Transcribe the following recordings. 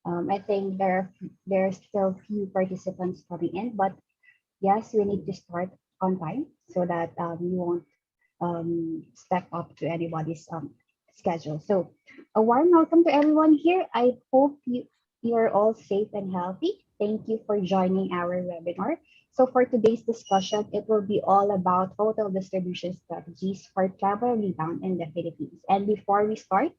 I think there are still few participants coming in, but yes, we need to start on time so that we won't step up to anybody's schedule. So a warm welcome to everyone here. I hope you're all safe and healthy. Thank you for joining our webinar. So for today's discussion, it will be all about hotel distribution strategies for travel rebound in the Philippines. And before we start,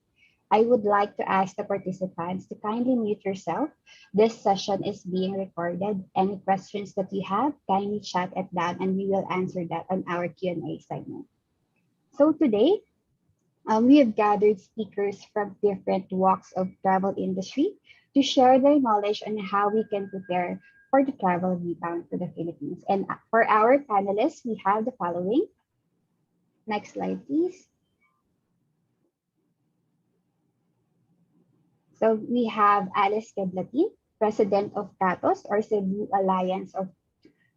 I would like to ask the participants to kindly mute yourself. This session is being recorded. Any questions that you have, kindly chat it down and we will answer that on our Q&A segment. So today, we have gathered speakers from different walks of travel industry to share their knowledge on how we can prepare for the travel rebound to the Philippines. And for our panelists, we have the following. Next slide, please. So we have Alice Queblatin, President of CATOS or Cebu Alliance of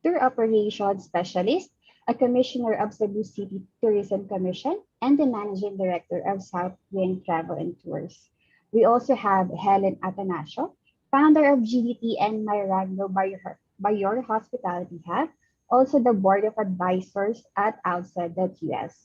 Tour Operations Specialist, a Commissioner of Cebu City Tourism Commission, and the Managing Director of South Wind Travel and Tours. We also have Helen Atanacio, founder of GDT and RANGGO by your Hospitality Hub, also the Board of Advisors at Outside.us.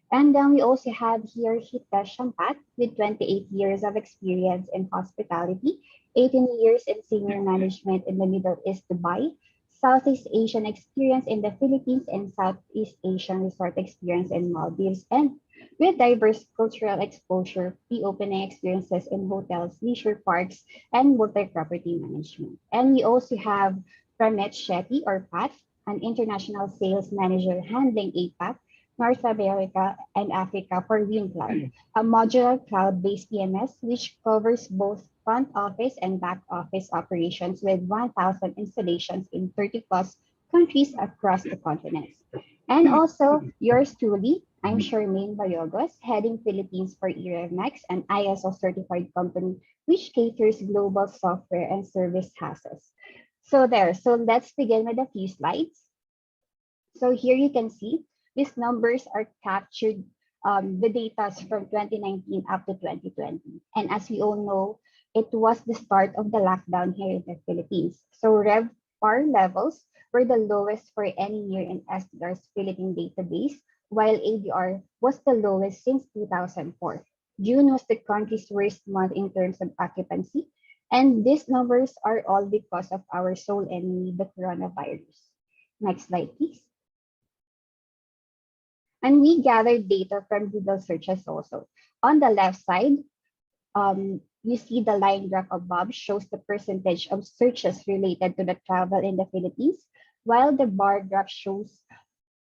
And then we also have here Hitesh Shampat with 28 years of experience in hospitality, 18 years in senior management in the Middle East Dubai, Southeast Asian experience in the Philippines, and Southeast Asian resort experience in Maldives, and with diverse cultural exposure, pre-opening experiences in hotels, leisure parks, and multi-property management. And we also have Pramit Shetty or Pat, an international sales manager handling APAC, North America, and Africa for WinCloud, a modular cloud-based PMS which covers both front office and back office operations with 1,000 installations in 30 plus countries across the continents. And also, yours truly, I'm Charmaine Bayogos, heading Philippines for ERMX, an ISO certified company which caters global software and service houses. So let's begin with a few slides. So here you can see these numbers are captured, the data from 2019 up to 2020. And as we all know, it was the start of the lockdown here in the Philippines. So RevPAR levels were the lowest for any year in STR's Philippine database, while ADR was the lowest since 2004. June was the country's worst month in terms of occupancy. And these numbers are all because of our sole enemy, the coronavirus. Next slide, please. And we gathered data from Google searches also. On the left side, you see the line graph above shows the percentage of searches related to the travel in the Philippines, while the bar graph shows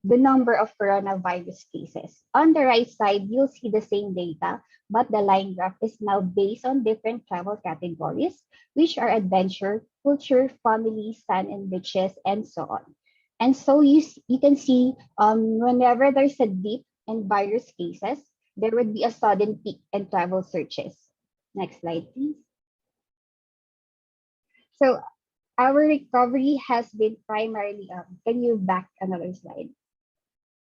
the number of coronavirus cases. On the right side, you'll see the same data, but the line graph is now based on different travel categories, which are adventure, culture, family, sun and beaches, and so on. And so you can see whenever there's a dip in virus cases, there would be a sudden peak in travel searches. Next slide, please. So our recovery has been primarily, can you back another slide?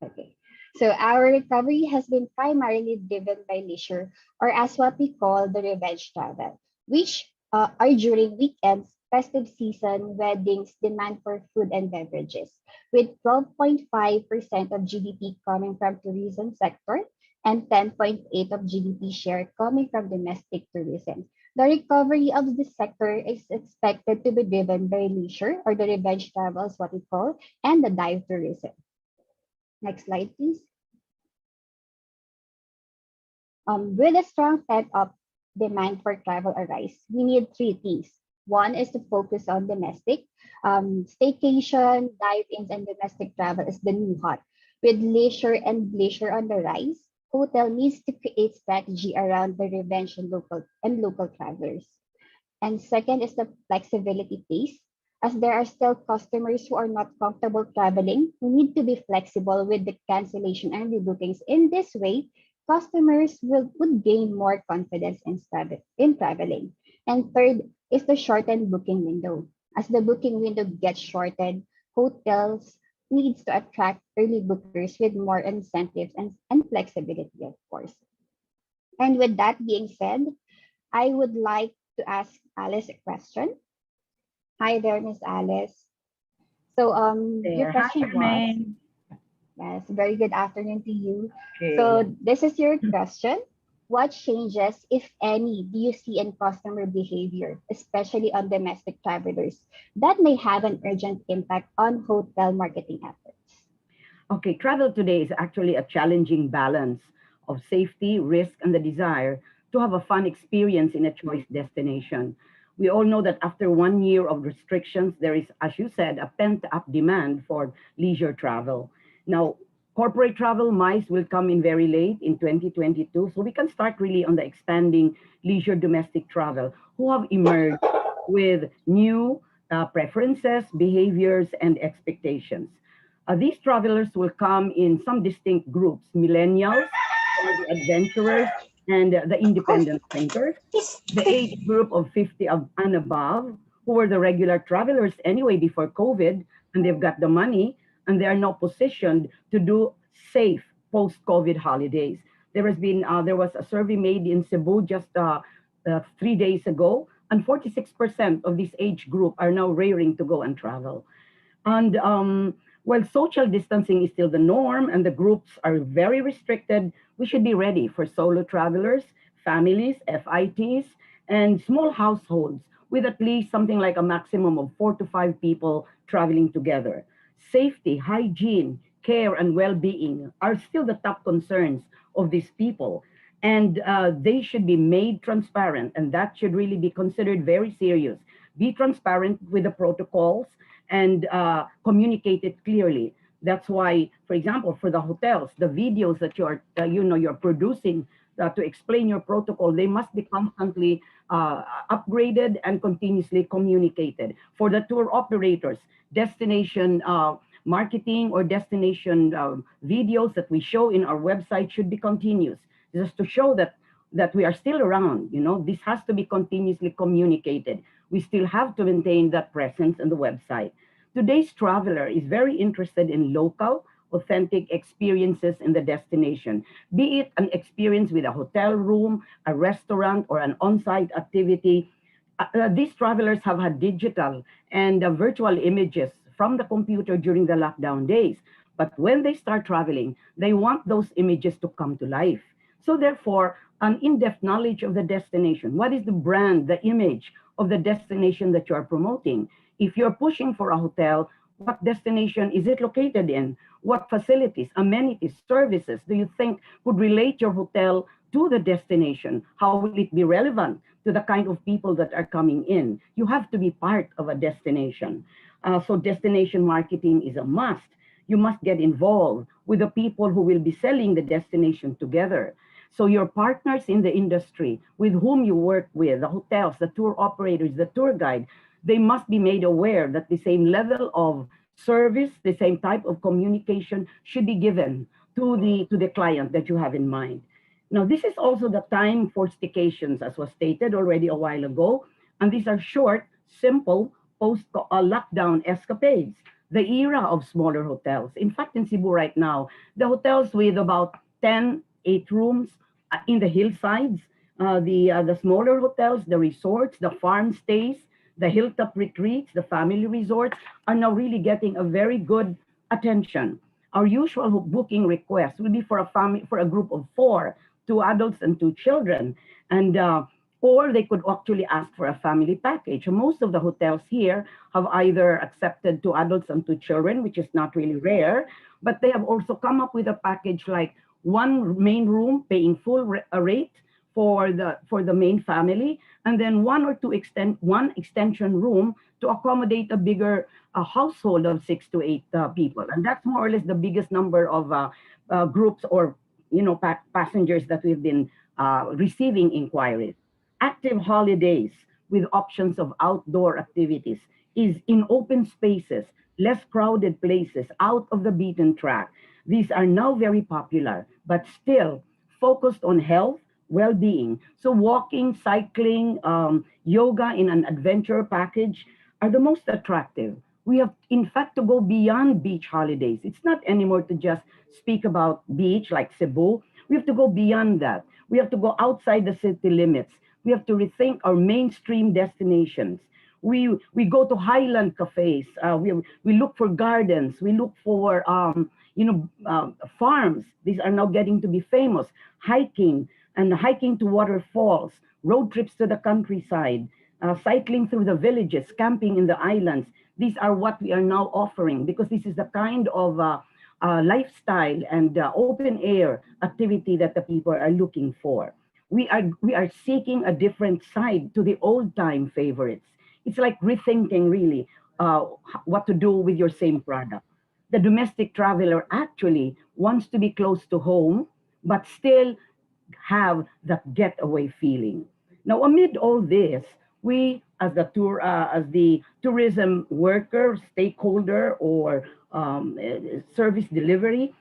Okay. So our recovery has been primarily driven by leisure, or as what we call the revenge travel, which are during weekends, festive season, weddings, demand for food and beverages, with 12.5% of GDP coming from tourism sector and 10.8% of GDP share coming from domestic tourism. The recovery of this sector is expected to be driven by leisure, or the revenge travel is what we call, and the dive tourism. Next slide, please. With a strong pent-up demand for travel arise, we need three things. One is to focus on domestic. Staycation, dive-ins, and domestic travel is the new hot. With leisure and leisure on the rise, hotel needs to create strategy around the revenge and local travelers. And second is the flexibility piece. As there are still customers who are not comfortable traveling, we need to be flexible with the cancellation and rebookings. In this way, customers would gain more confidence in traveling. And third is the shortened booking window. As the booking window gets shortened, hotels needs to attract early bookers with more incentives and flexibility, of course. And with that being said, I would like to ask Alice a question. Hi there, Miss Alice. So your There. Hi, question was, Jermaine. yes, very good afternoon to you. Okay. So this is your question. What changes, if any, do you see in customer behavior, especially on domestic travelers, that may have an urgent impact on hotel marketing efforts? Okay, travel today is actually a challenging balance of safety, risk, and the desire to have a fun experience in a choice destination. We all know that after 1 year of restrictions, there is, as you said, a pent up demand for leisure travel. Now, corporate travel, MICE, will come in very late in 2022. So we can start really on the expanding leisure domestic travel who have emerged with new preferences, behaviors, and expectations. These travelers will come in some distinct groups: millennials, or the adventurers, and the independent thinkers. The age group of 50 and above, who were the regular travelers anyway before COVID, and they've got the money, and they are now positioned to do safe post-COVID holidays. There was a survey made in Cebu just 3 days ago, and 46% of this age group are now raring to go and travel. And while social distancing is still the norm and the groups are very restricted, we should be ready for solo travelers, families, FITs, and small households with at least something like a maximum of 4 to 5 people traveling together. Safety, hygiene, care, and well being are still the top concerns of these people. And they should be made transparent, and that should really be considered very serious. Be transparent with the protocols and communicate it clearly. That's why, for example, for the hotels, the videos that you're producing to explain your protocol, they must be constantly upgraded and continuously communicated. For the tour operators, destination marketing or destination videos that we show in our website should be continuous, just to show that we are still around. This has to be continuously communicated. We still have to maintain that presence on the website. Today's traveler is very interested in local, authentic experiences in the destination, be it an experience with a hotel room, a restaurant, or an on site activity. These travelers have had digital and virtual images from the computer during the lockdown days. But when they start traveling, they want those images to come to life. So, therefore, an in depth knowledge of the destination. What is the brand, the image of the destination that you are promoting? If you're pushing for a hotel, what destination is it located in? What facilities, amenities, services do you think could relate your hotel to the destination? How will it be relevant to the kind of people that are coming in? You have to be part of a destination. So destination marketing is a must. You must get involved with the people who will be selling the destination together. So your partners in the industry with whom you work with, the hotels, the tour operators, the tour guide, they must be made aware that the same level of service, the same type of communication should be given to the client that you have in mind. Now, this is also the time for staycations, as was stated already a while ago, and these are short, simple, post-lockdown escapades. The era of smaller hotels. In fact, in Cebu right now, the hotels with about 10, 8 rooms in the hillsides, the smaller hotels, the resorts, the farm stays, the hilltop retreats, the family resorts are now really getting a very good attention. Our usual booking request will be for a family, for a group of four, 2 adults and 2 children, and or they could actually ask for a family package. Most of the hotels here have either accepted 2 adults and 2 children, which is not really rare, but they have also come up with a package like one main room paying full rate for the main family, and then one extension room to accommodate a bigger household of 6 to 8 people, and that's more or less the biggest number of groups or passengers that we've been receiving inquiries. Active holidays with options of outdoor activities is in open spaces, less crowded places, out of the beaten track. These are now very popular, but still focused on health, well-being. So walking, cycling, yoga in an adventure package are the most attractive. We have, in fact, to go beyond beach holidays. It's not anymore to just speak about beach like Cebu. We have to go beyond that. We have to go outside the city limits. We have to rethink our mainstream destinations. We go to highland cafes. We look for gardens. We look for farms. These are now getting to be famous. Hiking to waterfalls, road trips to the countryside, cycling through the villages, camping in the islands. These are what we are now offering because this is the kind of lifestyle and open air activity that the people are looking for. We are seeking a different side to the old time favorites. It's like rethinking really what to do with your same product. The domestic traveler actually wants to be close to home, but still have that getaway feeling. Now, amid all this, we, as the tourism worker, stakeholder, or service delivery,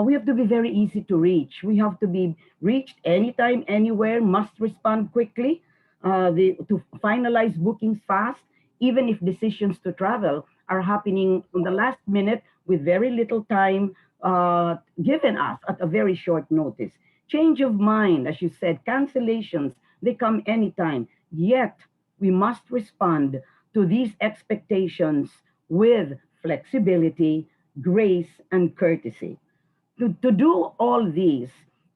we have to be very easy to reach. We have to be reached anytime, anywhere, must respond quickly, to finalize bookings fast, even if decisions to travel are happening on the last minute with very little time given us at a very short notice. Change of mind, as you said, cancellations, they come anytime. Yet, we must respond to these expectations with flexibility, grace, and courtesy. To do all these,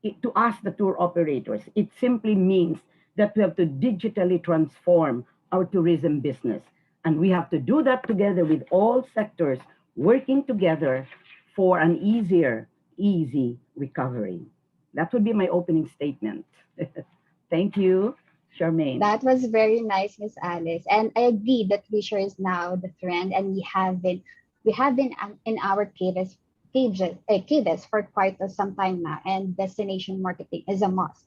to us, the tour operators, it simply means that we have to digitally transform our tourism business. And we have to do that together with all sectors working together for an easy recovery. That would be my opening statement. Thank you, Charmaine. That was very nice, Miss Alice. And I agree that leisure is now the trend, and we have been in our caves for quite some time now, and destination marketing is a must.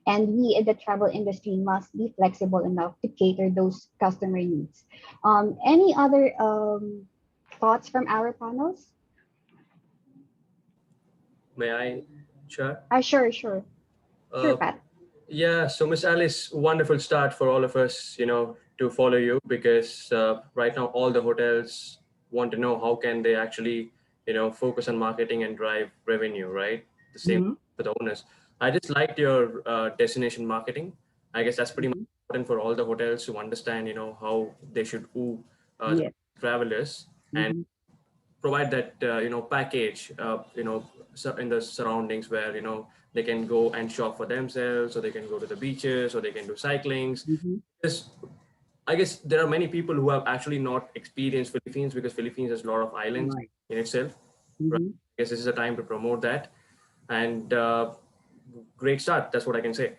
And we in the travel industry must be flexible enough to cater those customer needs. Any other thoughts from our panels? May I, Chair? Sure, sure. Sure, Uh, Pat. yeah, so Miss Alice, wonderful start for all of us, to follow you because right now all the hotels want to know how can they actually, focus on marketing and drive revenue, right? The same Mhm, for the owners. I just liked your destination marketing. I guess that's pretty much mhm. important for all the hotels to understand, how they should woo the Yes. travelers and Mhm, provide that package in the surroundings where they can go and shop for themselves, or they can go to the beaches, or they can do cyclings. mhm. Because I guess there are many people who have actually not experienced Philippines because Philippines has a lot of islands Right. in itself. Right? Mhm. I guess this is a time to promote that, and great start. That's what I can say.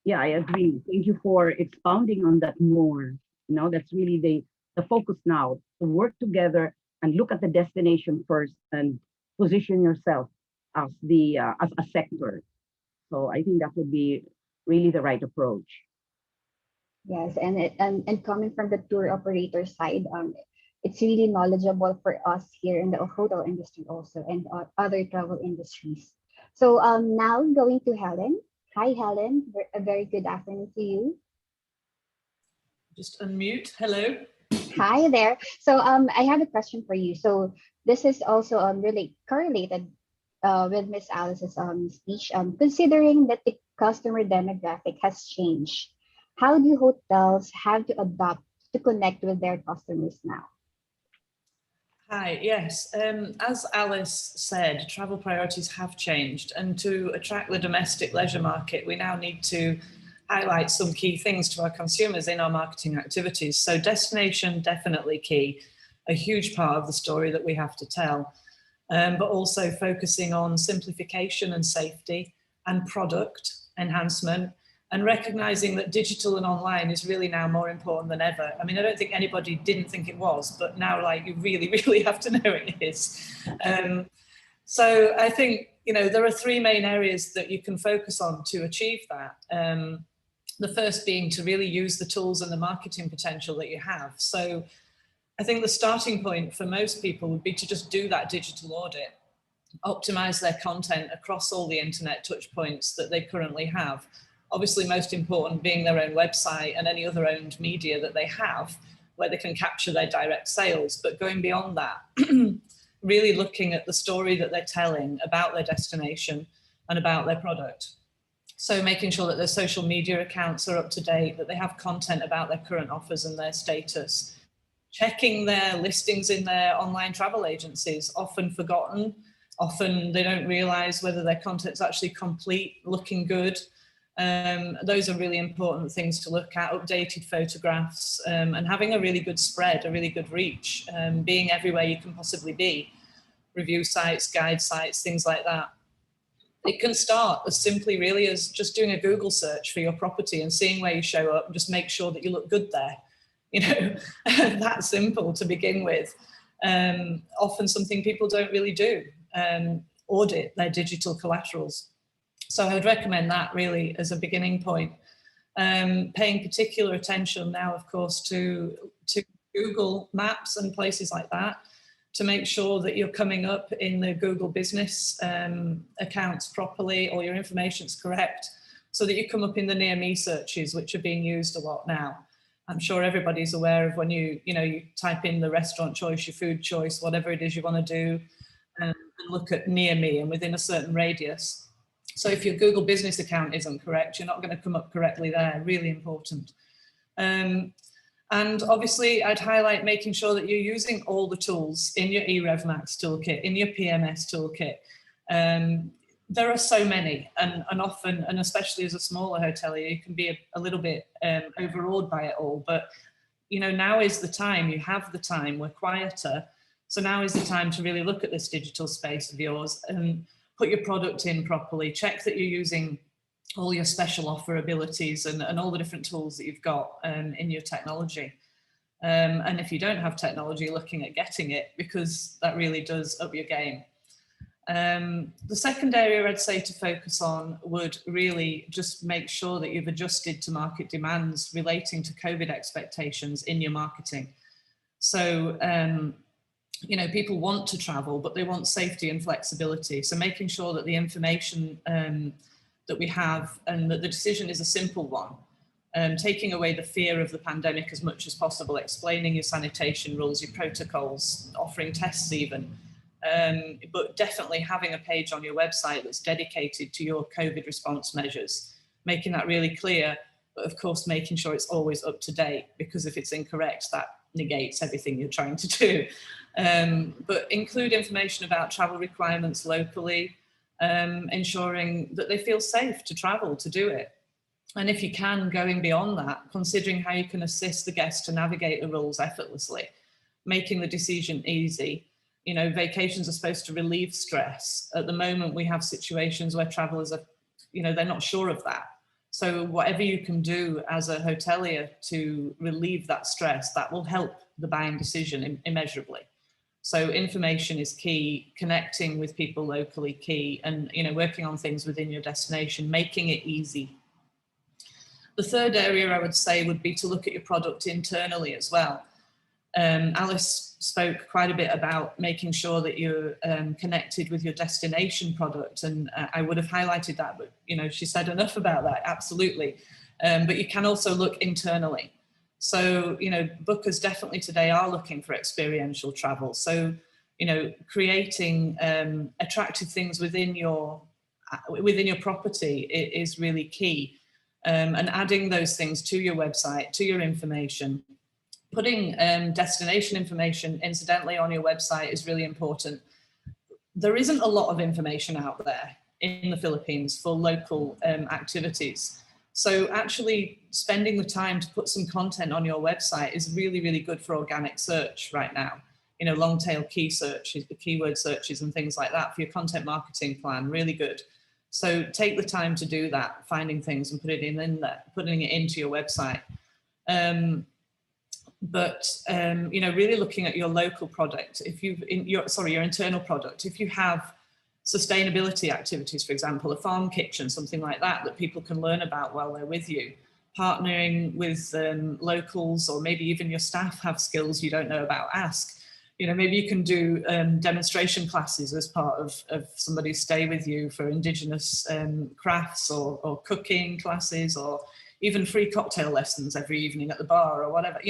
Yeah, I agree. Thank you for expounding on that more. That's really the focus now, to work together and look at the destination first and position yourself as the as a sector. So I think that would be really the right approach. Yes, and coming from the tour operator side, it's really knowledgeable for us here in the hotel industry also and other travel industries. So now going to Helen. Hi, Helen. A very good afternoon to you. Just unmute. Hello. Hi there. So I have a question for you. So this is also really correlated with Miss Alice's speech. Considering that the customer demographic has changed, how do hotels have to adapt to connect with their customers now? Hi, yes. As Alice said, travel priorities have changed, and to attract the domestic leisure market, we now need to highlight some key things to our consumers in our marketing activities. So destination, definitely key, a huge part of the story that we have to tell, but also focusing on simplification and safety and product enhancement, and recognizing that digital and online is really now more important than ever. I mean, I don't think anybody didn't think it was, but now like you really, really have to know it is. So I think, there are three main areas that you can focus on to achieve that. The first being to really use the tools and the marketing potential that you have. So I think the starting point for most people would be to just do that digital audit, optimize their content across all the internet touch points that they currently have. Obviously, most important being their own website and any other owned media that they have where they can capture their direct sales. But going beyond that, really looking at the story that they're telling about their destination and about their product. So making sure that their social media accounts are up to date, that they have content about their current offers and their status. Checking their listings in their online travel agencies, often forgotten. Often they don't realise whether their content's actually complete, looking good. Those are really important things to look at, updated photographs, and having a really good spread, a really good reach, being everywhere you can possibly be. Review sites, guide sites, things like that. It can start as simply really as just doing a Google search for your property and seeing where you show up and just make sure that you look good there. You know, that simple to begin with. Often something people don't really do, audit their digital collaterals. So I would recommend that really as a beginning point. Paying particular attention now, of course, to Google Maps and places like that, to make sure that you're coming up in the Google business accounts properly, or your information's correct, so that you come up in the near me searches, which are being used a lot now. I'm sure everybody's aware of when you type in the restaurant choice, your food choice, whatever it is you want to do, and look at near me and within a certain radius. So if your Google business account isn't correct, you're not going to come up correctly there. Really important. And obviously, I'd highlight making sure that you're using all the tools in your eRevMax toolkit, in your PMS toolkit. There are so many, and often, and especially as a smaller hotelier, you can be a little bit overawed by it all. But now is the time. You have the time. We're quieter, so now is the time to really look at this digital space of yours and put your product in properly. Check that you're using all your special offer abilities and all the different tools that you've got in your technology. And if you don't have technology, looking at getting it, because that really does up your game. The second area I'd say to focus on would really just make sure that you've adjusted to market demands relating to COVID expectations in your marketing. So, people want to travel, but they want safety and flexibility. So making sure that the information that we have and that the decision is a simple one, taking away the fear of the pandemic as much as possible, explaining your sanitation rules, your protocols, offering tests even, but definitely having a page on your website that's dedicated to your COVID response measures, making that really clear, but of course making sure it's always up to date, because if it's incorrect, that negates everything you're trying to do. But include information about travel requirements locally, ensuring that they feel safe to travel, to do it. And if you can, going beyond that, considering how you can assist the guest to navigate the rules effortlessly, making the decision easy. Vacations are supposed to relieve stress. At the moment, we have situations where travelers are, they're not sure of that. So whatever you can do as a hotelier to relieve that stress, that will help the buying decision immeasurably. So information is key, connecting with people locally key, and working on things within your destination, making it easy. The third area I would say would be to look at your product internally as well. Alice spoke quite a bit about making sure that you're connected with your destination product, and I would have highlighted that, but she said enough about that, absolutely. But you can also look internally. So, bookers definitely today are looking for experiential travel. So, creating attractive things within your property is really key, and adding those things to your website, to your information. Putting destination information, incidentally, on your website is really important. There isn't a lot of information out there in the Philippines for local activities. So actually spending the time to put some content on your website is really, really good for organic search right now. Long tail key searches, the keyword searches and things like that for your content marketing plan, really good. So take the time to do that, finding things and putting it into your website. Really looking at your local product, your internal product. If you have sustainability activities, for example, a farm kitchen, something like that, that people can learn about while they're with you, partnering with locals, or maybe even your staff have skills you don't know about, ask. Maybe you can do demonstration classes as part of somebody's stay with you for indigenous crafts, or cooking classes, or even free cocktail lessons every evening at the bar or whatever.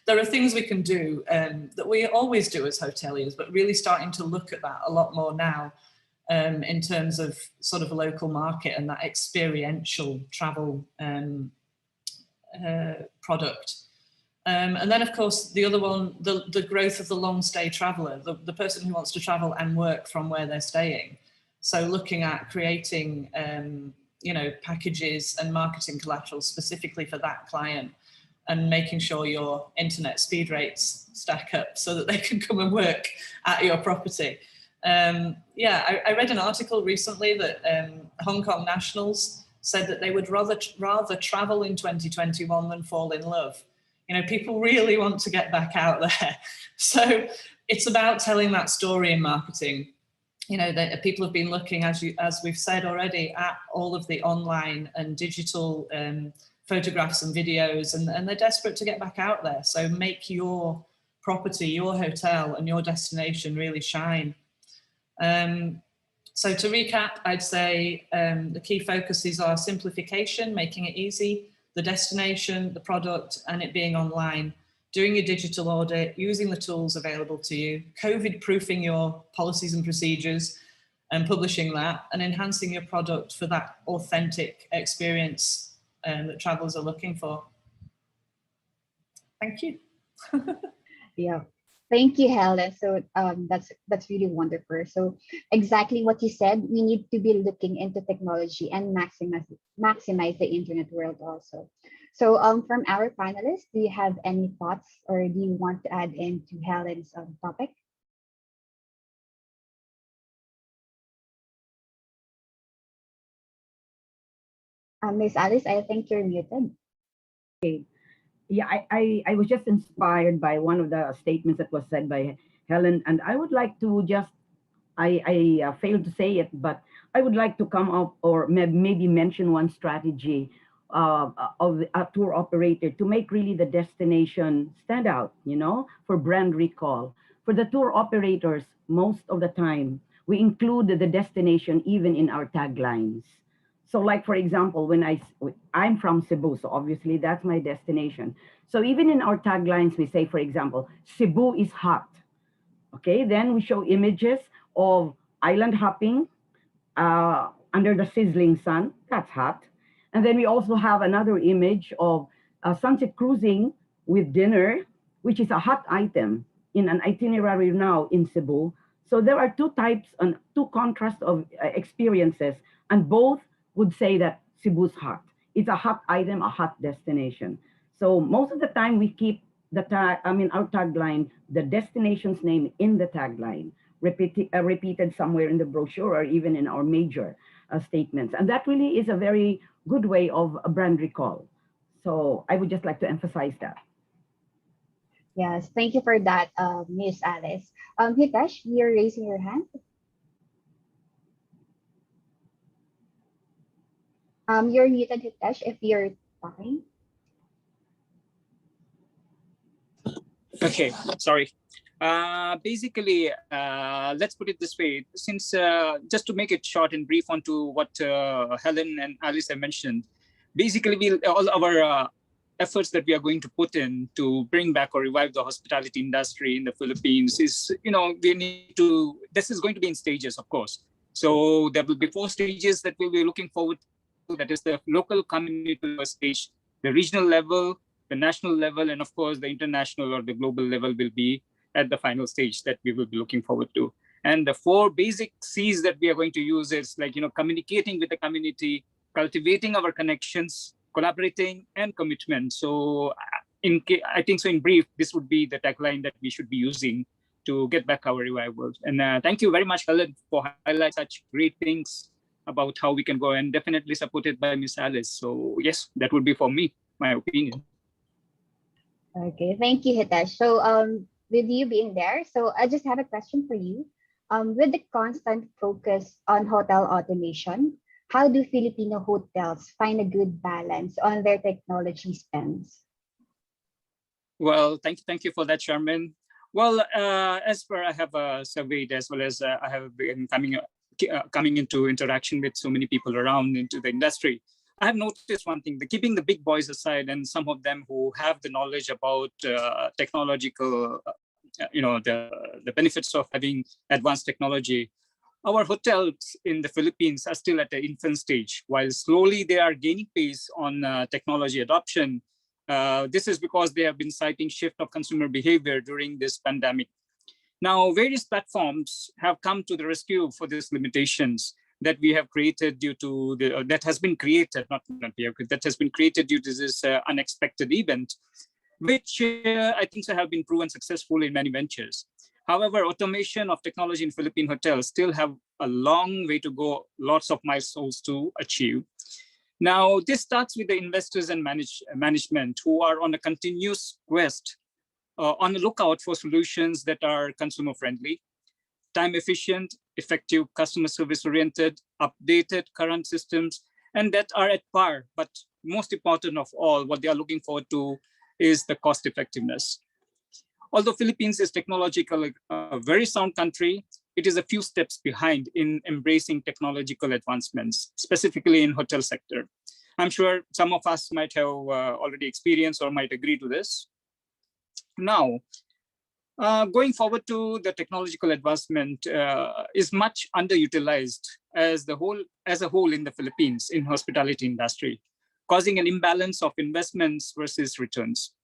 There are things we can do that we always do as hoteliers, but really starting to look at that a lot more now, in terms of sort of a local market and that experiential travel product. And then, of course, the other one, the growth of the long stay traveller, the person who wants to travel and work from where they're staying. So looking at creating, you know, packages and marketing collateral specifically for that client, and making sure your internet speed rates stack up so that they can come and work at your property. Yeah, I read an article recently that Hong Kong nationals said that they would rather travel in 2021 than fall in love. You know, people really want to get back out there. So it's about telling that story in marketing. You know, that people have been looking, as we've said already, at all of the online and digital photographs and videos, and they're desperate to get back out there. So make your property, your hotel and your destination really shine. So to recap, I'd say the key focuses are simplification, making it easy, the destination, the product, and it being online, doing your digital audit, using the tools available to you, COVID-proofing your policies and procedures and publishing that, and enhancing your product for that authentic experience that travelers are looking for. Thank you. Yeah. Thank you, Helen. So that's really wonderful. So exactly what you said, we need to be looking into technology and maximize the internet world also. So from our panelists, do you have any thoughts or do you want to add into Helen's topic? Miss Alice, I think you're muted. Okay. Yeah, I was just inspired by one of the statements that was said by Helen, and I would like to just, I failed to say it, but I would like to come up or maybe mention one strategy of a tour operator to make really the destination stand out, you know, for brand recall. For the tour operators, most of the time, we include the destination even in our taglines. So like, for example, when I'm from Cebu, so obviously that's my destination. So even in our taglines, we say, for example, Cebu is hot. Okay, then we show images of island hopping under the sizzling sun. That's hot. And then we also have another image of sunset cruising with dinner, which is a hot item in an itinerary now in Cebu. So there are two types and two contrasts of experiences, and both would say that Cebu's hot. It's a hot item, a hot destination. So most of the time we keep the our tagline, the destination's name in the tagline, repeated somewhere in the brochure or even in our major statements. And that really is a very good way of a brand recall. So I would just like to emphasize that. Yes, thank you for that, Miss Alice. Hitesh, you're raising your hand. You're muted, Hitesh, if you're talking. Okay, sorry. Basically, let's put it this way. Since just to make it short and brief onto what Helen and Alice have mentioned, basically all our efforts that we are going to put in to bring back or revive the hospitality industry in the Philippines is, you know, we need to, this is going to be in stages, of course. So there will be 4 stages that we'll be looking forward to. That is the local community stage, the regional level, the national level, and of course the international or the global level will be at the final stage that we will be looking forward to. And the 4 basic C's that we are going to use is like, you know, communicating with the community, cultivating our connections, collaborating, and commitment. So I think so in brief, this would be the tagline that we should be using to get back our revival. And thank you very much, Helen, for highlighting such great things about how we can go, and definitely supported by Miss Alice. So yes, that would be for me, my opinion. Okay, thank you, Hitesh. So with you being there, so I just have a question for you. With the constant focus on hotel automation, how do Filipino hotels find a good balance on their technology spends? Well, thank you for that, Charmin. Well, as per I have surveyed, as well as I have been coming into interaction with so many people around into the industry, I have noticed one thing: keeping the big boys aside, and some of them who have the knowledge about technological, you know, the benefits of having advanced technology. Our hotels in the Philippines are still at the infant stage. While slowly they are gaining pace on technology adoption, this is because they have been citing shift of consumer behavior during this pandemic. Now, various platforms have come to the rescue for these limitations that we have created due to that has been created, that has been created due to this unexpected event, which I think have been proven successful in many ventures. However, automation of technology in Philippine hotels still have a long way to go, lots of milestones to achieve. Now, this starts with the investors and management who are on a continuous quest, on the lookout for solutions that are consumer friendly, time efficient, effective, customer service oriented, updated current systems, and that are at par. But most important of all, what they are looking forward to is the cost effectiveness. Although Philippines is technologically a very sound country, it is a few steps behind in embracing technological advancements, specifically in hotel sector. I'm sure some of us might have already experienced or might agree to this. Now, going forward to the technological advancement is much underutilized as a whole in the Philippines in hospitality industry, causing an imbalance of investments versus returns.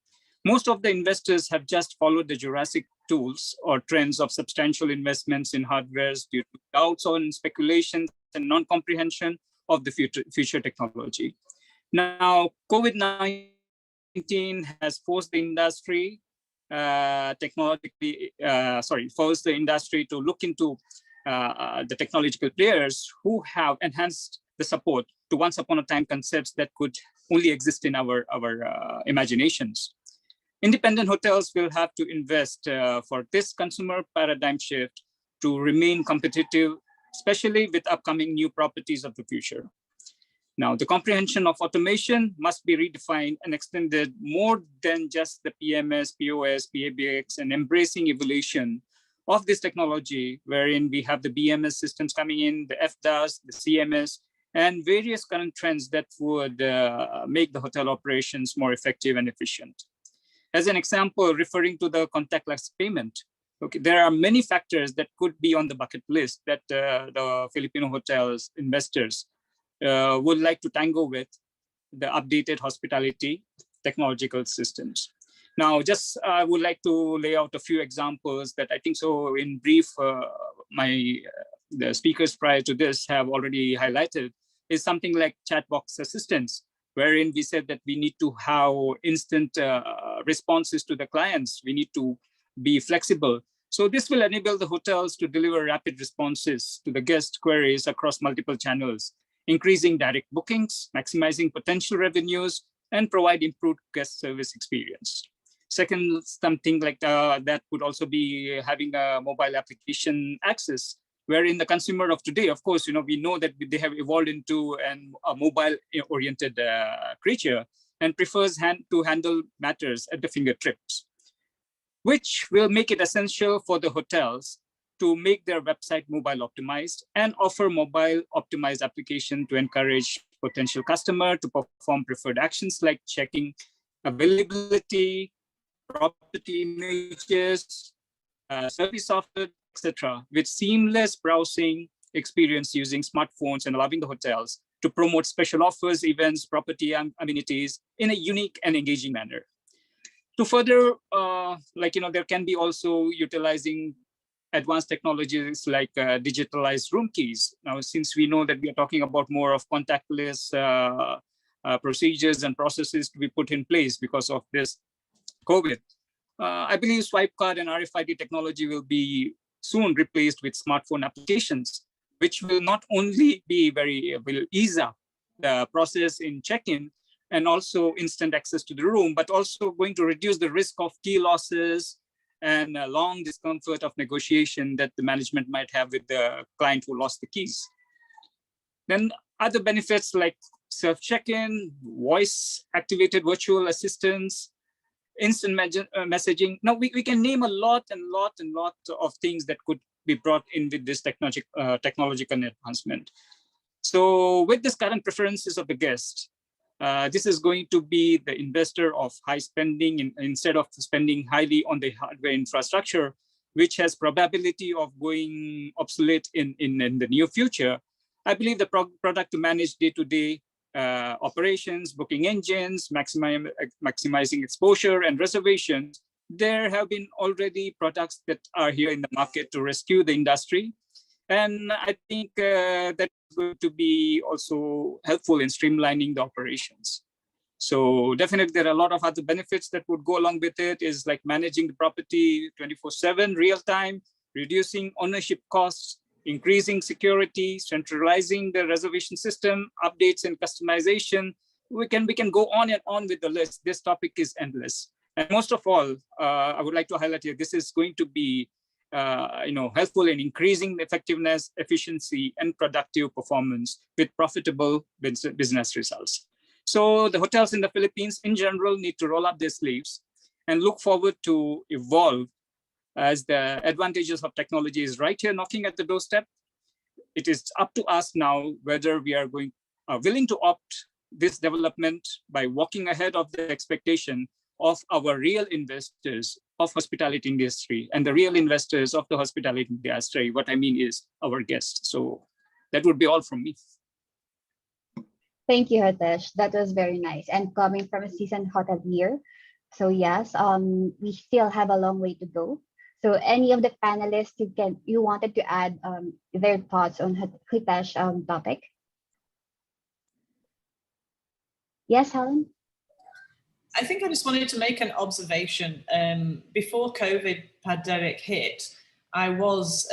Most of the investors have just followed the Jurassic tools or trends of substantial investments in hardwares due to doubts on speculations and non-comprehension of the future technology. Now, COVID-19 has forced the industry forced the industry to look into the technological players who have enhanced the support to once upon a time concepts that could only exist in our imaginations. Independent hotels will have to invest for this consumer paradigm shift to remain competitive, especially with upcoming new properties of the future. Now, the comprehension of automation must be redefined and extended more than just the PMS, POS, PABX, and embracing evolution of this technology, wherein we have the BMS systems coming in, the FDAS, the CMS, and various current trends that would make the hotel operations more effective and efficient. As an example, referring to the contactless payment, okay, there are many factors that could be on the bucket list that the Filipino hotels investors would like to tango with the updated hospitality technological systems. Now, just I would like to lay out a few examples that I think so in brief, the speakers prior to this have already highlighted, is something like chat box assistance, wherein we said that we need to have instant responses to the clients. We need to be flexible. So this will enable the hotels to deliver rapid responses to the guest queries across multiple channels, increasing direct bookings, maximizing potential revenues, and provide improved guest service experience. Second, something like that would also be having a mobile application access, wherein the consumer of today, of course, we know that they have evolved into a mobile-oriented creature and prefers to handle matters at the fingertips, which will make it essential for the hotels to make their website mobile optimized and offer mobile optimized application to encourage potential customer to perform preferred actions like checking availability, property images, service software, etc., with seamless browsing experience using smartphones and allowing the hotels to promote special offers, events, property amenities in a unique and engaging manner. To further, there can be also utilizing advanced technologies like digitalized room keys. Now, since we know that we are talking about more of contactless procedures and processes to be put in place because of this COVID, I believe swipe card and RFID technology will be soon replaced with smartphone applications, which will not only will ease up the process in check-in and also instant access to the room, but also going to reduce the risk of key losses and a long discomfort of negotiation that the management might have with the client who lost the keys. Then other benefits like self-check-in, voice-activated virtual assistants, instant messaging. Now we can name a lot of things that could be brought in with this technological advancement. So with this current preferences of the guest, this is going to be the investor of high spending instead of spending highly on the hardware infrastructure. which has probability of going obsolete in the near future, I believe the product to manage day-to-day operations, booking engines, maximizing exposure and reservations, there have been already products that are here in the market to rescue the industry. And I think that's going to be also helpful in streamlining the operations. So definitely there are a lot of other benefits that would go along with it, is like managing the property 24/7 real time, reducing ownership costs, increasing security, centralizing the reservation system, updates and customization. We can go on and on with the list. This topic is endless. And most of all, I would like to highlight here, this is going to be helpful in increasing the effectiveness, efficiency, and productive performance with profitable business results. So the hotels in the Philippines in general need to roll up their sleeves and look forward to evolve as the advantages of technology is right here knocking at the doorstep. It is up to us now whether we are willing to opt this development by walking ahead of the expectation of our real investors of hospitality industry and the real investors of the hospitality industry. What I mean is our guests. So that would be all from me. Thank you, Hitesh. That was very nice. And coming from a seasoned hotelier, so yes, we still have a long way to go. So any of the panelists you wanted to add their thoughts on Hitesh topic? Yes, Helen? I think I just wanted to make an observation. Before COVID pandemic hit, I was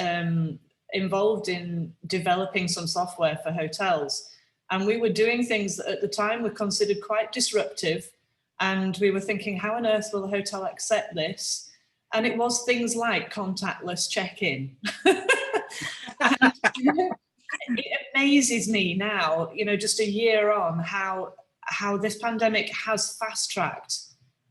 involved in developing some software for hotels. And we were doing things that at the time were considered quite disruptive. And we were thinking, how on earth will the hotel accept this? And it was things like contactless check-in. And, it amazes me now, just a year on, how this pandemic has fast-tracked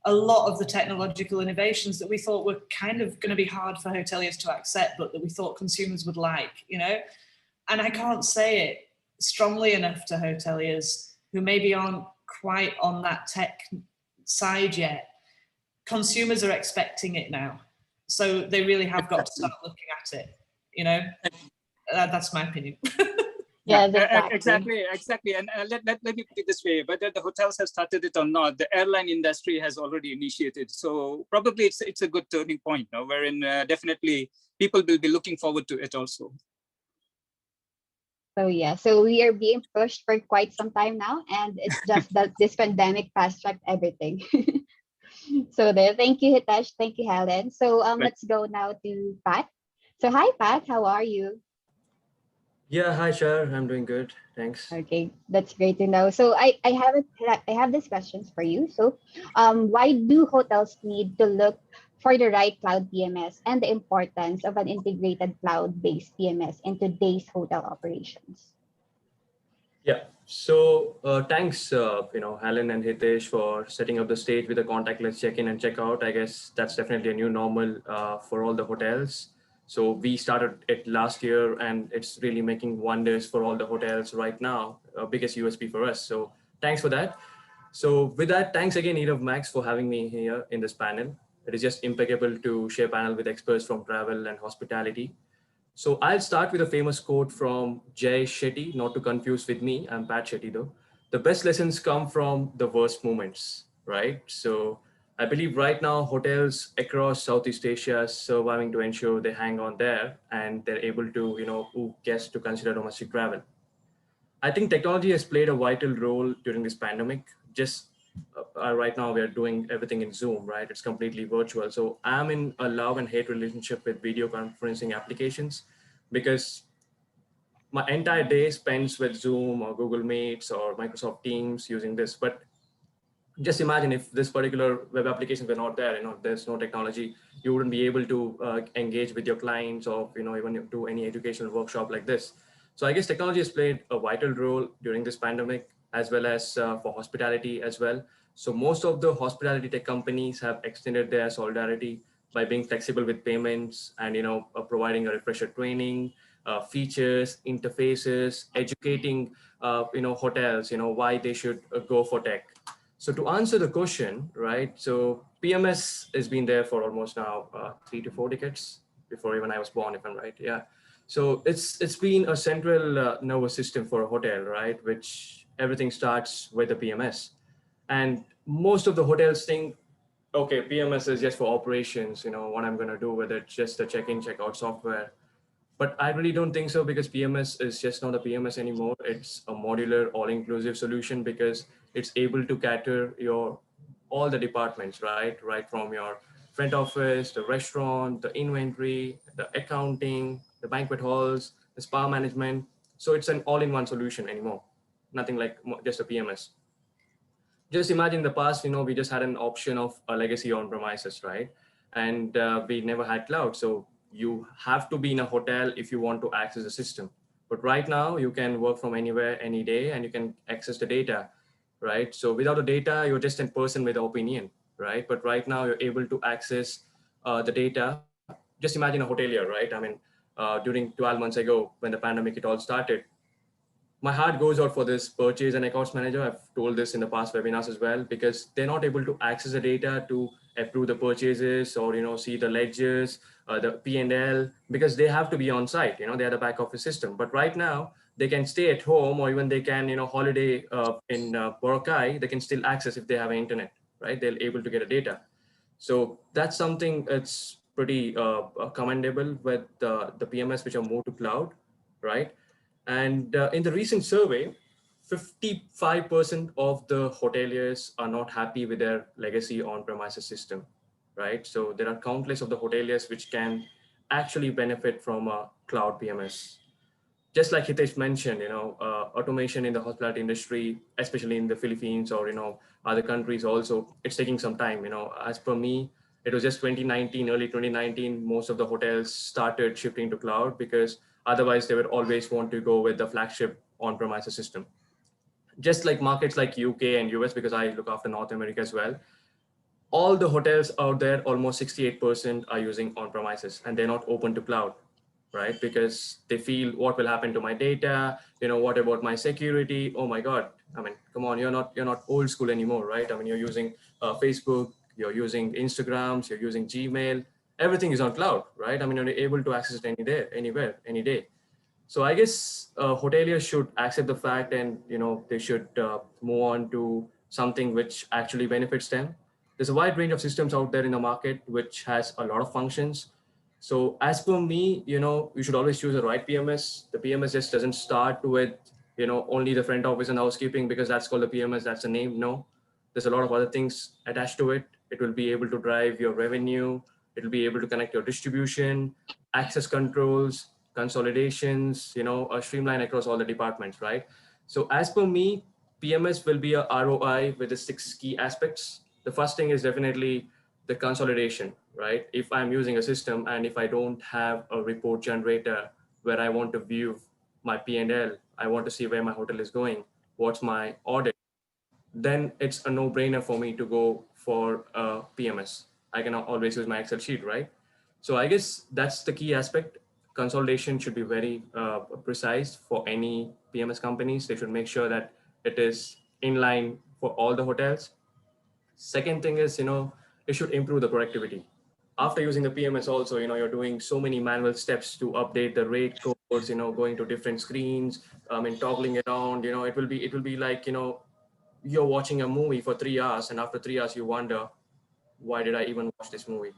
a lot of the technological innovations that we thought were kind of going to be hard for hoteliers to accept, but that we thought consumers would like, And I can't say it strongly enough to hoteliers who maybe aren't quite on that tech side yet. Consumers are expecting it now. So they really have got to start looking at it, That's my opinion. Yeah, exactly. And let me put it this way, whether the hotels have started it or not, the airline industry has already initiated. So probably it's a good turning point, wherein definitely people will be looking forward to it also. So yeah, so we are being pushed for quite some time now, and it's just that this pandemic fast-tracked everything. So there, thank you, Hitesh. Thank you, Helen. So let's go now to Pat. So hi, Pat. How are you? Yeah, hi, Shar. I'm doing good. Thanks. Okay, that's great to know. So I have these questions for you. So, why do hotels need to look for the right cloud PMS and the importance of an integrated cloud-based PMS in today's hotel operations? Yeah. So thanks, Helen and Hitesh for setting up the stage with the contactless check-in and check-out. I guess that's definitely a new normal for all the hotels. So we started it last year, and it's really making wonders for all the hotels right now. Biggest USP for us. So thanks for that. So with that, thanks again, Nirav Max, for having me here in this panel. It is just impeccable to share panel with experts from travel and hospitality. So I'll start with a famous quote from Jay Shetty, not to confuse with me. I'm Pat Shetty though. The best lessons come from the worst moments, right? So I believe right now hotels across Southeast Asia are surviving to ensure they hang on there and they're able to, who guests to consider domestic travel. I think technology has played a vital role during this pandemic. Just right now we are doing everything in Zoom, right? It's completely virtual. So I'm in a love and hate relationship with video conferencing applications because my entire day spends with Zoom or Google Meets or Microsoft Teams using this. But just imagine if this particular web applications were not there, there's no technology, you wouldn't be able to engage with your clients or, even do any educational workshop like this. So I guess technology has played a vital role during this pandemic, as well as for hospitality as well. So most of the hospitality tech companies have extended their solidarity by being flexible with payments and, providing a refresher training, features, interfaces, educating, hotels, why they should go for tech. So to answer the question, right? So PMS has been there for almost now 3 to 4 decades. before even I was born, if I'm right. Yeah. So it's been a central nervous system for a hotel, right? Which everything starts with the PMS. And most of the hotels think, okay, PMS is just for operations, what I'm going to do with it, just the check-in, check-out software. But I really don't think so, because PMS is just not a PMS anymore. It's a modular, all-inclusive solution, because it's able to cater your all the departments, right? Right from your front office, the restaurant, the inventory, the accounting, the banquet halls, the spa management. So it's an all-in-one solution anymore. Nothing like just a PMS. Just imagine in the past, we just had an option of a legacy on premises, right? And we never had cloud. So you have to be in a hotel if you want to access the system. But right now you can work from anywhere, any day, and you can access the data, right? So without the data, you're just a person with opinion, right? But right now you're able to access the data. Just imagine a hotelier, right? I mean, during 12 months ago, when the pandemic, it all started, my heart goes out for this purchase and accounts manager. I've told this in the past webinars as well, because they're not able to access the data to approve the purchases, or see the ledgers, the P&L, because they have to be on site. They are the back office system. But right now they can stay at home, or even they can holiday in Boracay. They can still access if they have internet, right? They're able to get a data. So that's something that's pretty commendable with the PMS which are moved to cloud, right? And in the recent survey, 55% of the hoteliers are not happy with their legacy on-premises system, right? So there are countless of the hoteliers which can actually benefit from a cloud PMS. Just like Hitesh mentioned, automation in the hospitality industry, especially in the Philippines, or other countries also, it's taking some time. As per me, it was just 2019, early 2019, most of the hotels started shifting to cloud, because otherwise they would always want to go with the flagship on-premises system. Just like markets like UK and US, because I look after North America as well, all the hotels out there, almost 68% are using on-premises, and they're not open to cloud, right? Because they feel, what will happen to my data? What about my security? Oh my God. I mean, come on, you're not old school anymore, right? I mean, you're using Facebook, you're using Instagrams, you're using Gmail, everything is on cloud, right? I mean, you're able to access it anywhere, any day. So I guess hoteliers should accept the fact, and they should move on to something which actually benefits them. There's a wide range of systems out there in the market which has a lot of functions. So as per me, you should always choose the right PMS. The PMS just doesn't start with only the front office and housekeeping, because that's called the PMS. That's the name. No, there's a lot of other things attached to it. It will be able to drive your revenue. It will be able to connect your distribution, access controls, consolidations, streamline across all the departments, right? So as per me, PMS will be a ROI with the 6 key aspects. The first thing is definitely the consolidation, right? If I'm using a system and if I don't have a report generator where I want to view my P&L, I want to see where my hotel is going, what's my audit, then it's a no-brainer for me to go for a PMS. I can always use my Excel sheet, right? So I guess that's the key aspect. Consolidation should be very precise for any PMS companies. They should make sure that it is in line for all the hotels. Second thing is, it should improve the productivity. After using the PMS also, you're doing so many manual steps to update the rate codes, going to different screens, and toggling around, it will be like, you're watching a movie for 3 hours, and after 3 hours you wonder, why did I even watch this movie,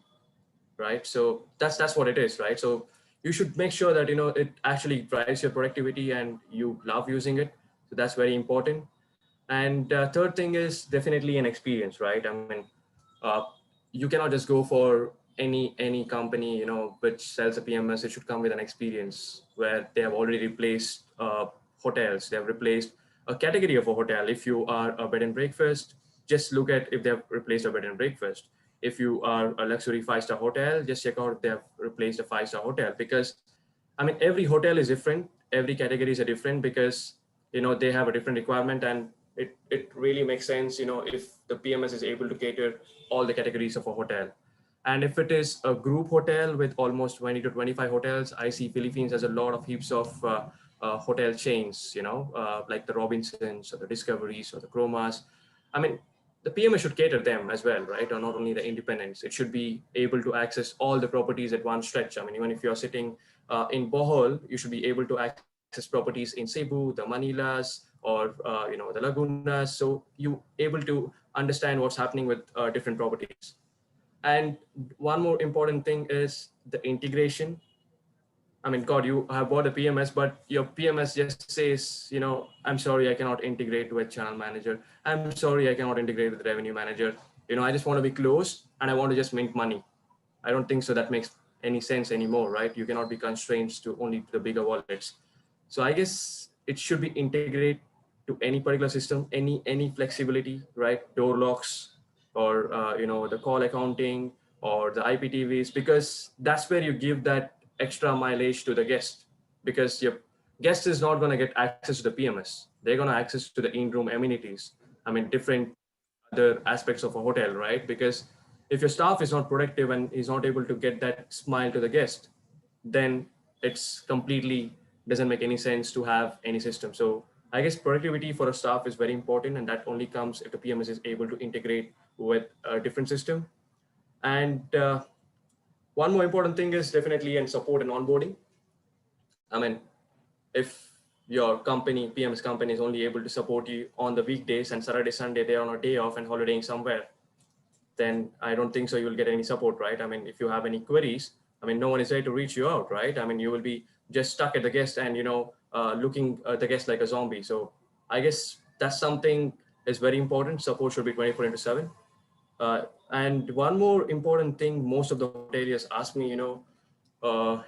right? So that's what it is, right? So you should make sure that it actually drives your productivity and you love using it. So that's very important. And third thing is definitely an experience, right? I mean, uh, you cannot just go for any company which sells a PMS. It should come with an experience where they have already replaced hotels. They have replaced a category of a hotel. If you are a bed and breakfast, just look at if they have replaced a bed and breakfast. If you are a luxury 5-star hotel, just check out if they have replaced a 5-star hotel. Because I mean, every hotel is different. Every categories are different, because they have a different requirement, and it really makes sense if the PMS is able to cater all the categories of a hotel. And if it is a group hotel with almost 20 to 25 hotels, I see Philippines has a lot of heaps of hotel chains, like the Robinsons or the Discoveries or the Chromas. I mean, the PMS should cater them as well, right? Or not only the independents. It should be able to access all the properties at one stretch. I mean, even if you're sitting in Bohol, you should be able to access properties in Cebu, the Manilas, or the Lagunas. So you able to understand what's happening with different properties. And one more important thing is the integration. I mean, God, you have bought a PMS, but your PMS just says, I'm sorry, I cannot integrate with channel manager. I'm sorry, I cannot integrate with revenue manager. I just want to be closed and I want to just mint money. I don't think so. That makes any sense anymore, right? You cannot be constrained to only the bigger wallets. So I guess it should be integrated to any particular system, any flexibility, right? Door locks, or the call accounting, or the IPTVs, because that's where you give that extra mileage to the guest, because your guest is not going to get access to the PMS. They're going to access to the in-room amenities. I mean, different other aspects of a hotel, right? Because if your staff is not productive and is not able to get that smile to the guest, then it's completely doesn't make any sense to have any system. So I guess productivity for a staff is very important, and that only comes if the PMS is able to integrate with a different system. And one more important thing is definitely in support and onboarding. I mean, if your company, PMS company, is only able to support you on the weekdays and Saturday, Sunday, they're on a day off and holidaying somewhere, then I don't think so you will get any support, right? I mean, if you have any queries, I mean, no one is there to reach you out, right? I mean, you will be just stuck at the guest and, looking at the guest like a zombie. So I guess that's something is very important. Support should be 24/7. And one more important thing, most of the hoteliers ask me,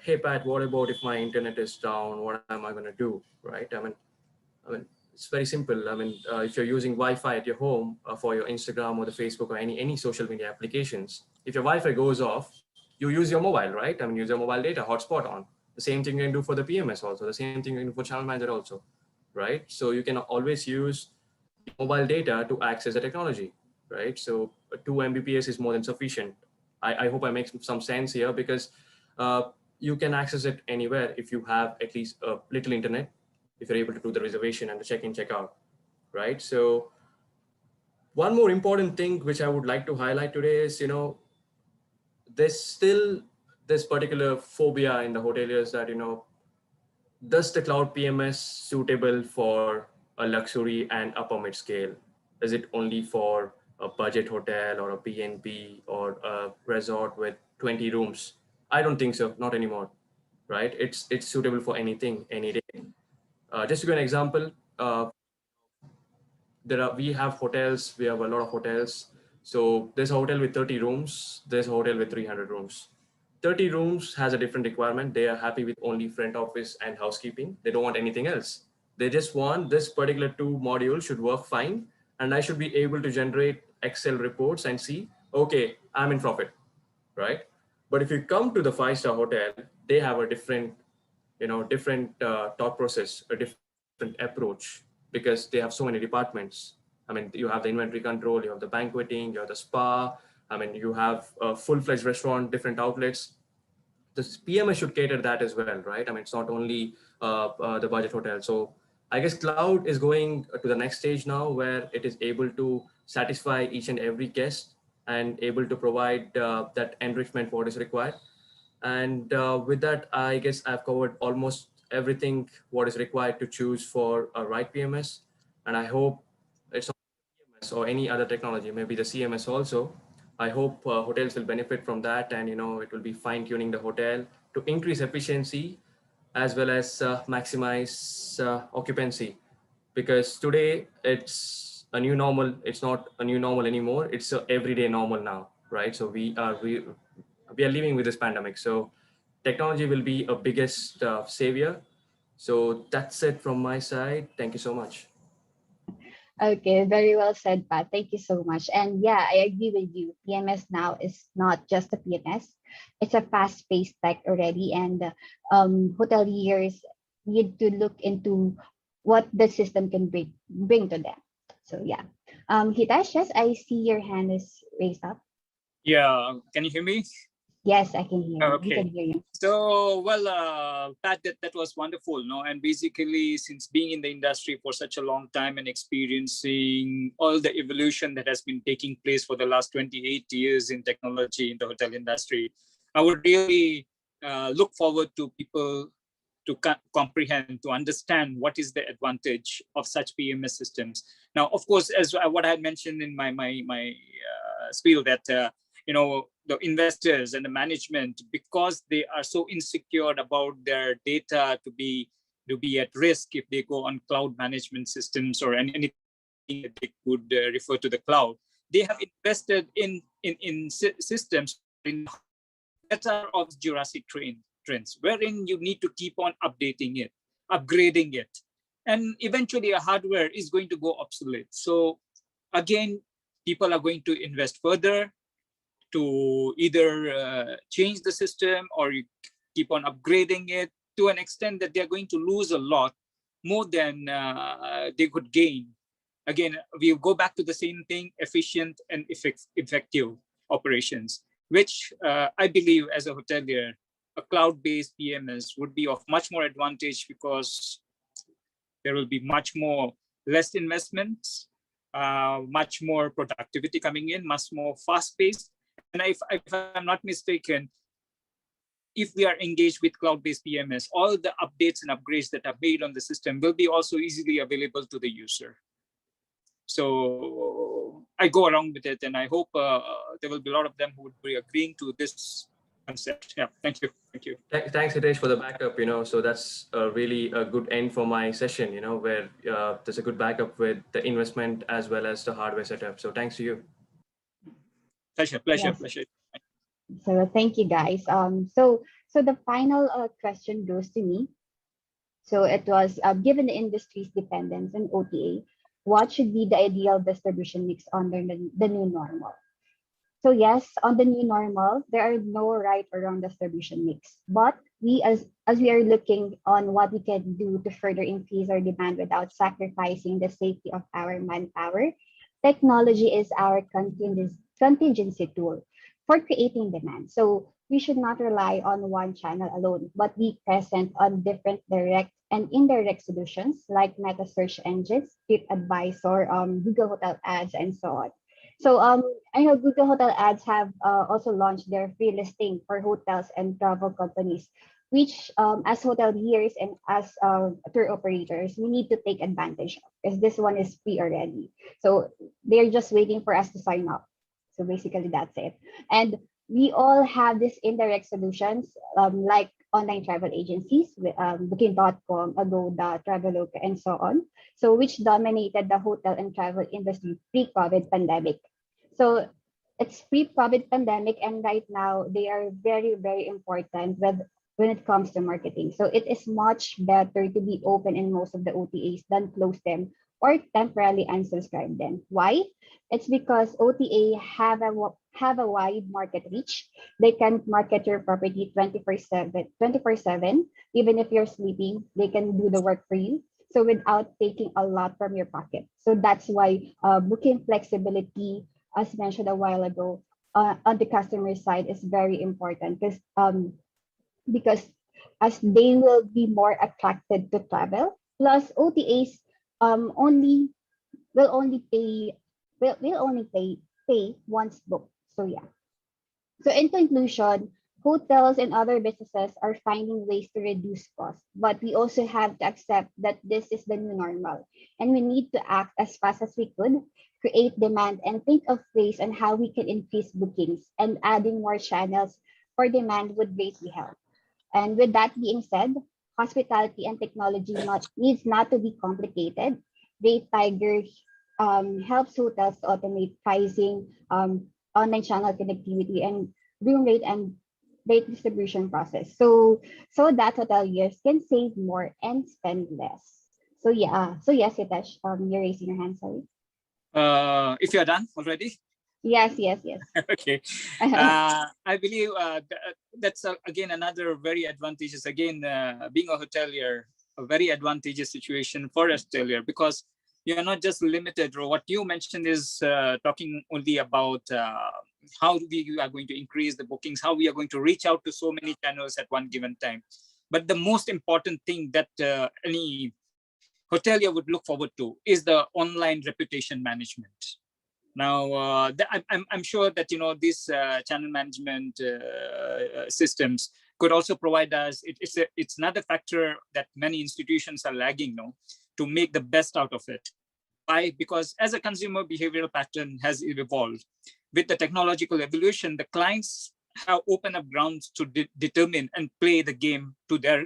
hey, Pat, what about if my internet is down? What am I going to do, right? I mean, it's very simple. I mean, if you're using Wi-Fi at your home for your Instagram or the Facebook or any social media applications, if your Wi-Fi goes off, you use your mobile, right? I mean, use your mobile data hotspot on. The same thing you can do for the PMS also. The same thing you can do for channel manager also, right? So you can always use the mobile data to access the technology, right? So 2 Mbps is more than sufficient. I hope I make some sense here, because you can access it anywhere if you have at least a little internet, if you're able to do the reservation and the check-in, check-out, right? So one more important thing which I would like to highlight today is, there's still this particular phobia in the hoteliers that, does the cloud PMS suitable for a luxury and upper mid-scale? Is it only for a budget hotel or a B&B or a resort with 20 rooms? I don't think so, not anymore, right? It's suitable for anything, any day. Just to give an example, we have hotels, we have a lot of hotels. So there's a hotel with 30 rooms, there's a hotel with 300 rooms. 30 rooms has a different requirement. They are happy with only front office and housekeeping. They don't want anything else. They just want this particular 2 modules should work fine. And I should be able to generate Excel reports and see, okay, I'm in profit, right? But if you come to the 5-star hotel, they have a different, thought process, a different approach, because they have so many departments. I mean, you have the inventory control, you have the banqueting, you have the spa. I mean, you have a full-fledged restaurant, different outlets. The PMS should cater that as well, right? I mean, it's not only the budget hotel. So I guess cloud is going to the next stage now, where it is able to satisfy each and every guest and able to provide that enrichment what is required. And with that, I guess I've covered almost everything what is required to choose for a right PMS. And I hope it's not PMS or any other technology, maybe the CMS also. I hope hotels will benefit from that, and it will be fine tuning the hotel to increase efficiency as well as maximize occupancy. Because today it's a new normal. It's not a new normal anymore. It's a everyday normal now, right? So we are living with this pandemic. So technology will be a biggest savior. So that's it from my side. Thank you so much. Okay, very well said, Pat. Thank you so much. And yeah, I agree with you. PMS now is not just a PMS. It's a fast-paced tech already, and hoteliers need to look into what the system can bring to them. So yeah. Hitesh, yes, I see your hand is raised up. Yeah, can you hear me? Yes, I can hear you. We Okay. can hear you. So, well, Pat, that was wonderful, no? And basically, since being in the industry for such a long time and experiencing all the evolution that has been taking place for the last 28 years in technology in the hotel industry, I would really look forward to people to comprehend, to understand what is the advantage of such PMS systems. Now, of course, as what I had mentioned in my spiel, that the investors and the management, because they are so insecure about their data to be at risk if they go on cloud management systems or anything that they could refer to the cloud, they have invested in systems that are of Jurassic trends, wherein you need to keep on updating it, upgrading it, and eventually a hardware is going to go obsolete. So again, people are going to invest further to either change the system or you keep on upgrading it to an extent that they're going to lose a lot more than they could gain. Again, we go back to the same thing: efficient and effective operations, which I believe as a hotelier, a cloud-based PMS would be of much more advantage because there will be much more less investments, much more productivity coming in, much more fast-paced. And if I'm not mistaken, if we are engaged with cloud-based PMS, all the updates and upgrades that are made on the system will be also easily available to the user. So I go along with it, and I hope there will be a lot of them who would be agreeing to this concept. Yeah, thank you. Thank you. Thanks, Hitesh, for the backup. So that's really a good end for my session, where there's a good backup with the investment as well as the hardware setup. So thanks to you. Pleasure. Yes. So thank you, guys. So the final question goes to me. So it was, given the industry's dependence on OTA, what should be the ideal distribution mix under the new normal? So yes, on the new normal, there are no right or wrong distribution mix. But we, as we are looking on what we can do to further increase our demand without sacrificing the safety of our manpower, technology is our contingency tool for creating demand. So we should not rely on one channel alone, but be present on different direct and indirect solutions like meta search engines, TripAdvisor, Google Hotel Ads, and so on. So I know Google Hotel Ads have also launched their free listing for hotels and travel companies, which as hoteliers and as tour operators, we need to take advantage of because this one is free already. So they're just waiting for us to sign up. So basically that's it. And we all have these indirect solutions like online travel agencies, Booking.com, Agoda, Traveloka, and so on. So which dominated the hotel and travel industry pre-COVID pandemic. So it's pre-COVID pandemic, and right now they are very, very important when it comes to marketing. So it is much better to be open in most of the OTAs than close them or temporarily unsubscribe them. Why? It's because OTA have a wide market reach. They can market your property 24/7, even if you're sleeping, they can do the work for you. So without taking a lot from your pocket. So that's why booking flexibility, as mentioned a while ago, on the customer side is very important because as they will be more attracted to travel. Plus OTAs only will only pay once booked. So yeah. So in conclusion, hotels and other businesses are finding ways to reduce costs, but we also have to accept that this is the new normal, and we need to act as fast as we could, create demand, and think of ways on how we can increase bookings, and adding more channels for demand would greatly help. And with that being said, hospitality and technology needs not to be complicated. Great Tiger helps hotels to automate pricing, online channel connectivity, and room rate and rate distribution process. So that hoteliers can save more and spend less. So yeah. So yes, Hitesh, you're raising your hand. Sorry. If you're done already. Yes. Okay. I believe that's again another very advantageous. Again, being a hotelier, a very advantageous situation for a hotelier because you are not just limited, or what you mentioned is talking only about how we are going to increase the bookings, how we are going to reach out to so many channels at one given time. But the most important thing that any hotelier would look forward to is the online reputation management. Now, I'm sure that these channel management systems could also provide us. It's another factor that many institutions are lagging now to make the best out of it. Why? Because as a consumer behavioral pattern has evolved, with the technological evolution, the clients have opened up grounds to determine and play the game to their.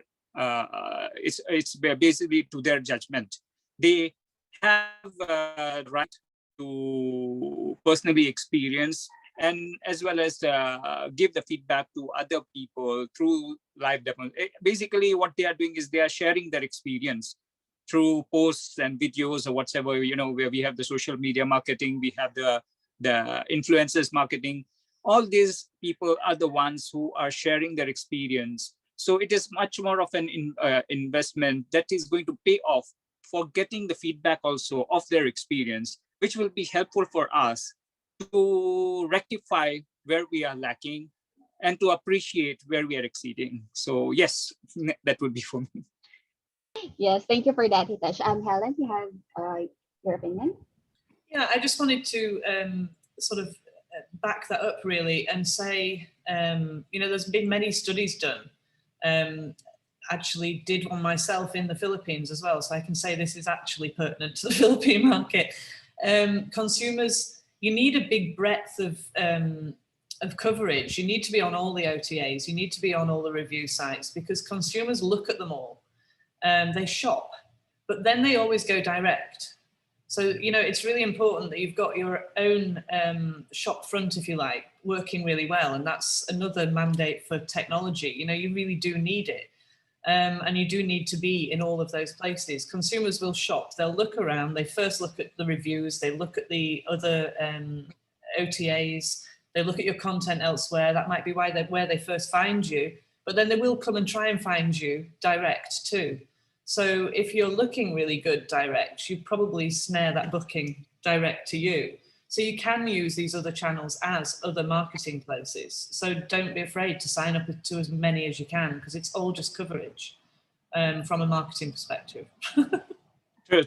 It's basically to their judgment. They have the right to personally experience and as well as give the feedback to other people through live demo. Basically, what they are doing is they are sharing their experience through posts and videos or whatever, where we have the social media marketing, we have the influencers marketing. All these people are the ones who are sharing their experience. So it is much more of an investment that is going to pay off for getting the feedback also of their experience, which will be helpful for us to rectify where we are lacking and to appreciate where we are exceeding. So yes, that would be for me. Yes, thank you for that, Hitesh. Helen, you have your opinion? Yeah, I just wanted to sort of back that up really and say, there's been many studies done. Actually did one myself in the Philippines as well, so I can say this is actually pertinent to the Philippine market. Consumers, you need a big breadth of coverage. You need to be on all the OTAs. You need to be on all the review sites because consumers look at them all. They shop, but then they always go direct. So, it's really important that you've got your own shop front, if you like, working really well. And that's another mandate for technology. You really do need it. And you do need to be in all of those places. Consumers will shop, they'll look around, they first look at the reviews, they look at the other OTAs, they look at your content elsewhere. That might be where they first find you, but then they will come and try and find you direct too. So if you're looking really good direct, you probably snare that booking direct to you. So you can use these other channels as other marketing places. So don't be afraid to sign up to as many as you can because it's all just coverage from a marketing perspective.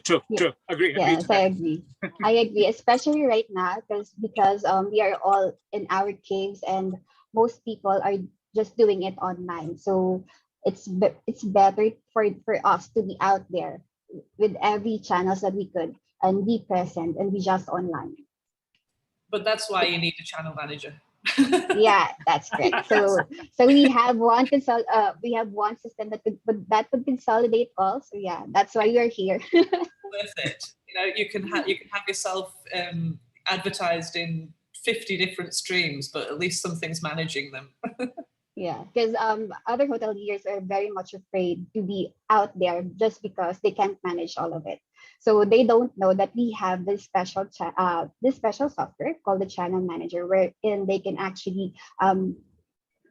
True. Agree. Yes, I agree. I agree, especially right now because we are all in our caves and most people are just doing it online. So it's better for us to be out there with every channels that we could and be present and be just online. But that's why you need a channel manager. Yeah, that's correct. So we have one system that could consolidate all. So yeah, that's why we're here. Worth it. You can have yourself advertised in 50 different streams, but at least something's managing them. Yeah, because other hoteliers are very much afraid to be out there just because they can't manage all of it. So they don't know that we have this special software called the Channel Manager, wherein they can actually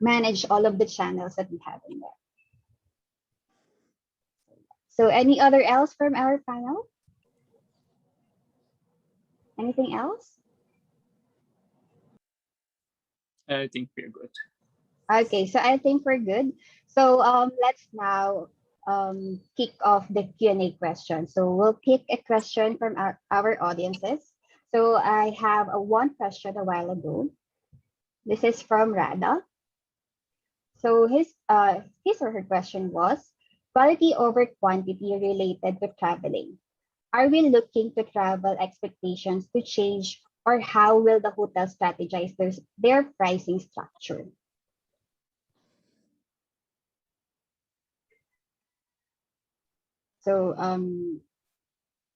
manage all of the channels that we have in there. So any other else from our panel? Anything else? I think we're good. Okay, so I think we're good. So let's now kick off the Q&A question. So we'll pick a question from our audiences. So I have one question a while ago. This is from Rada. So his or her question was, quality over quantity related to traveling. Are we looking to travel expectations to change, or how will the hotel strategize their pricing structure? So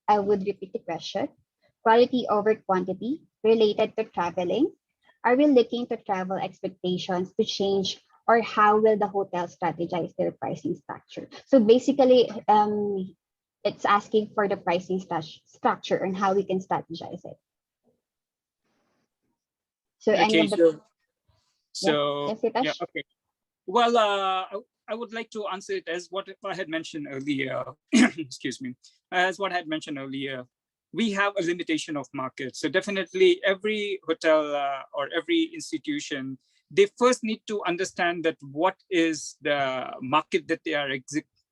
I would repeat the question. Quality over quantity related to traveling. Are we looking to travel expectations to change, or how will the hotel strategize their pricing structure? So basically, it's asking for the pricing structure and how we can strategize it. So any of the okay. Well, I would like to answer it as what I had mentioned earlier. Excuse me. As what I had mentioned earlier, we have a limitation of market. So definitely every hotel or every institution, they first need to understand that what is the market that they are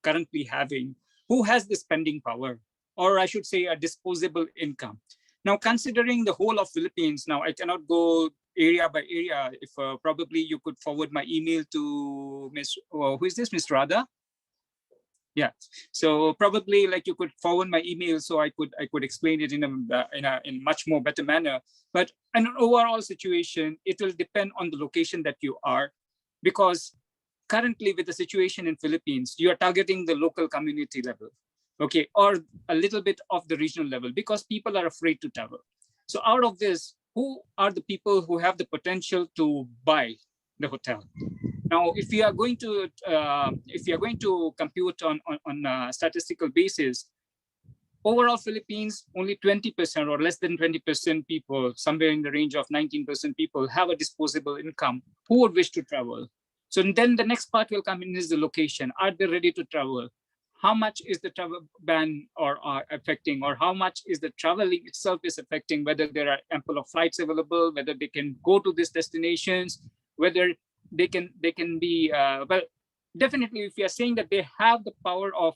currently having, who has the spending power, or I should say a disposable income. Now, considering the whole of Philippines, now I cannot go area by area. If probably you could forward my email to Miss, who is this, Miss Radha? Yeah, so probably like you could forward my email so I could explain it in a much more better manner. But in an overall situation, it will depend on the location that you are, because currently with the situation in Philippines, you are targeting the local community level, okay, or a little bit of the regional level, because people are afraid to travel. So out of this, who are the people who have the potential to buy the hotel? Now, if you are going to compute on a statistical basis, overall Philippines, only 20% or less than 20% people, somewhere in the range of 19% people, have a disposable income who would wish to travel. So then the next part will come in is the location. Are they ready to travel? How much is the travel ban or affecting, or how much is the traveling itself is affecting, whether there are ample of flights available, whether they can go to these destinations, whether they can be, well, definitely if you are saying that they have the power of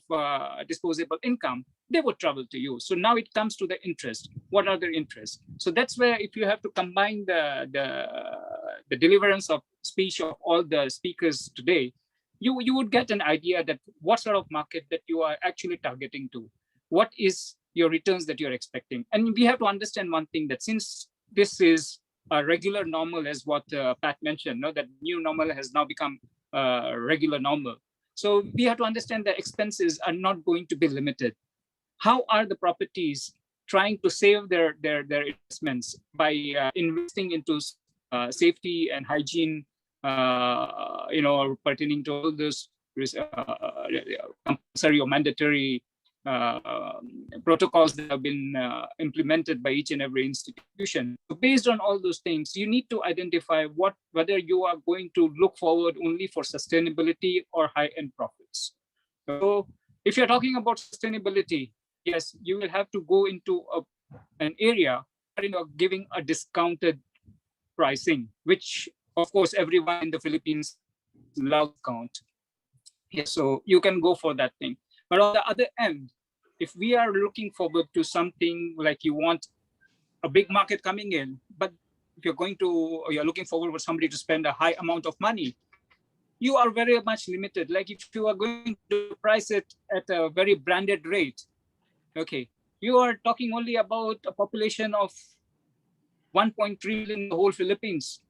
disposable income, they would travel to you. So now it comes to the interest. What are their interests? So that's where if you have to combine the deliverance of speech of all the speakers today, you would get an idea that what sort of market that you are actually targeting to. What is your returns that you're expecting? And we have to understand one thing, that since this is a regular normal, as what Pat mentioned, that new normal has now become regular normal. So we have to understand that expenses are not going to be limited. How are the properties trying to save their investments by investing into safety and hygiene, pertaining to all those compulsory or mandatory protocols that have been implemented by each and every institution. So based on all those things, you need to identify whether you are going to look forward only for sustainability or high-end profits. So if you're talking about sustainability, yes, you will have to go into an area where you're giving a discounted pricing, which of course everyone in the Philippines loves discount. Yes, so you can go for that thing. But on the other end, if we are looking forward to something like you want a big market coming in, but if you're looking forward for somebody to spend a high amount of money, you are very much limited. Like if you are going to price it at a very branded rate, okay, you are talking only about a population of 1.3 million in the whole Philippines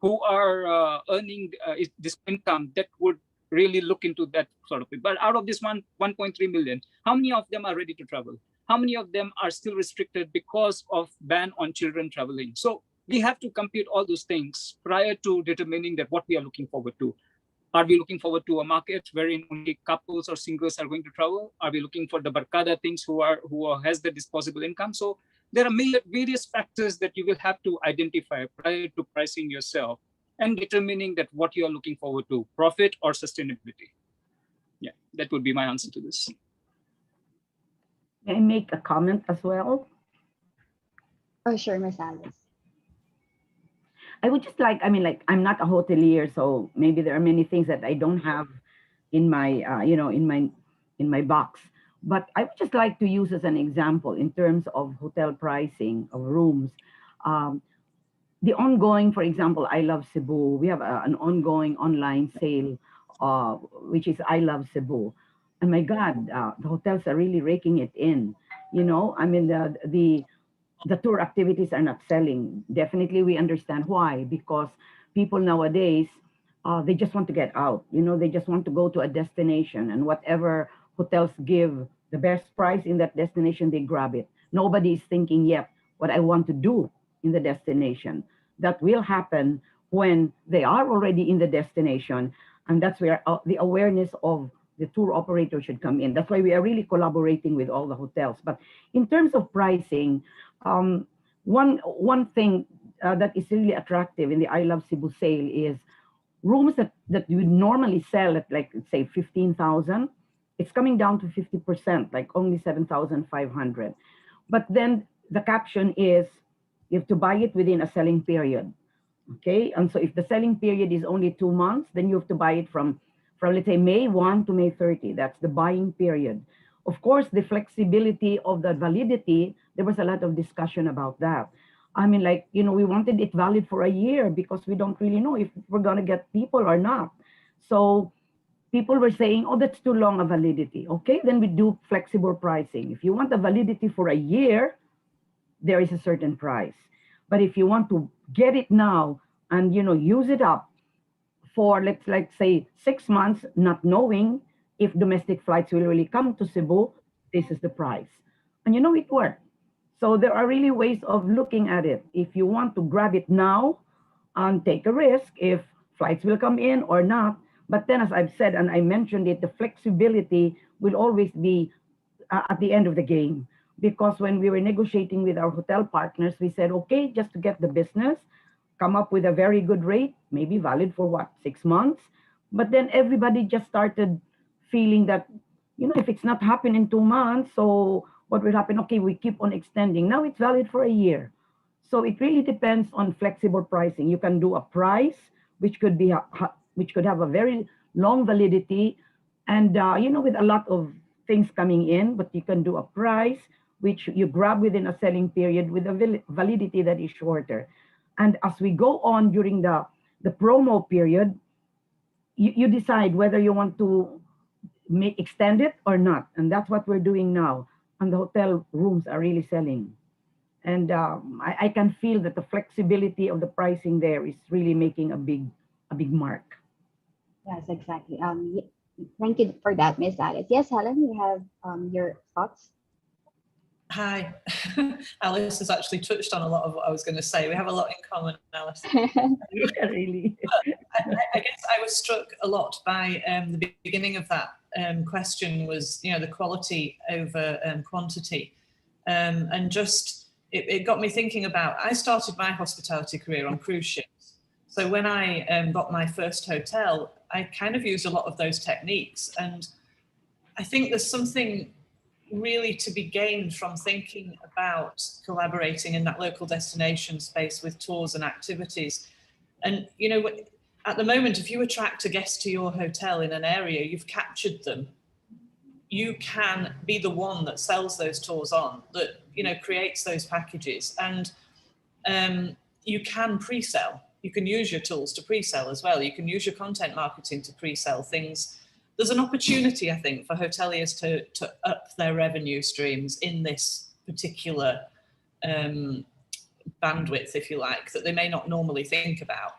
who are earning this income that would really look into that sort of thing. But out of this 1.3 million, how many of them are ready to travel? How many of them are still restricted because of ban on children traveling? So we have to compute all those things prior to determining that what we are looking forward to. Are we looking forward to a market wherein only couples or singles are going to travel? Are we looking for the barkada things who has the disposable income? So there are various factors that you will have to identify prior to pricing yourself and determining that what you are looking forward to, profit or sustainability. Yeah, that would be my answer to this. May I make a comment as well? Oh, sure, Miss Alice. I would just like, I'm not a hotelier, so maybe there are many things that I don't have in my, in my box. But I would just like to use as an example in terms of hotel pricing of rooms. The ongoing, for example, I Love Cebu. We have an ongoing online sale, which is I Love Cebu. And my God, the hotels are really raking it in. The tour activities are not selling. Definitely, we understand why, because people nowadays, they just want to get out. They just want to go to a destination, and whatever hotels give the best price in that destination, they grab it. Nobody is thinking yet what I want to do in the destination. That will happen when they are already in the destination, and that's where the awareness of the tour operator should come in. That's why we are really collaborating with all the hotels. But in terms of pricing, one thing that is really attractive in the I Love Cebu sale is rooms that you would normally sell at, like, let's say 15,000, it's coming down to 50%, like only 7,500. But then the caption is you have to buy it within a selling period. Okay, and so if the selling period is only 2 months, then you have to buy it from let's say May 1 to May 30. That's the buying period. Of course, the flexibility of the validity, there was a lot of discussion about that. I mean, like, you know, we wanted it valid for a year because we don't really know if we're going to get people or not. So people were saying, oh, that's too long a validity. Okay, then we do flexible pricing. If you want a validity for a year, there is a certain price. But if you want to get it now and, you know, use it up for, let's say 6 months, not knowing if domestic flights will really come to Cebu, this is the price. And, you know, it worked. So there are really ways of looking at it. If you want to grab it now and take a risk if flights will come in or not. But then, as I've said, and I mentioned it, the flexibility will always be at the end of the game. Because when we were negotiating with our hotel partners, we said, okay, just to get the business, come up with a very good rate, maybe valid for what, 6 months. But then everybody just started feeling that, you know, if it's not happening in 2 months, so what will happen? Okay, we keep on extending. Now it's valid for a year. So it really depends on flexible pricing. You can do a price, which could be which could have a very long validity, and you know, with a lot of things coming in. But you can do a price which you grab within a selling period with a validity that is shorter. And as we go on during the promo period, you decide whether you want to extend it or not. And that's what we're doing now. And the hotel rooms are really selling. And I can feel that the flexibility of the pricing there is really making a big mark. Yes, exactly. Thank you for that, Miss Alice. Yes, Helen, you have your thoughts. Hi. Alice has actually touched on a lot of what I was going to say. We have a lot in common, Alice. Yeah, really. I guess I was struck a lot by the beginning of that question was, you know, the quality over quantity. And just, it got me thinking about, I started my hospitality career on cruise ships. So when I got my first hotel, I kind of used a lot of those techniques. And I think there's something really to be gained from thinking about collaborating in that local destination space with tours and activities. And, you know, at the moment, if you attract a guest to your hotel in an area, you've captured them. You can be the one that sells those tours on, that, you know, creates those packages. And you can pre-sell. You can use your tools to pre-sell as well. You can use your content marketing to pre-sell things. There's an opportunity, I think, for hoteliers to up their revenue streams in this particular bandwidth, if you like, that they may not normally think about.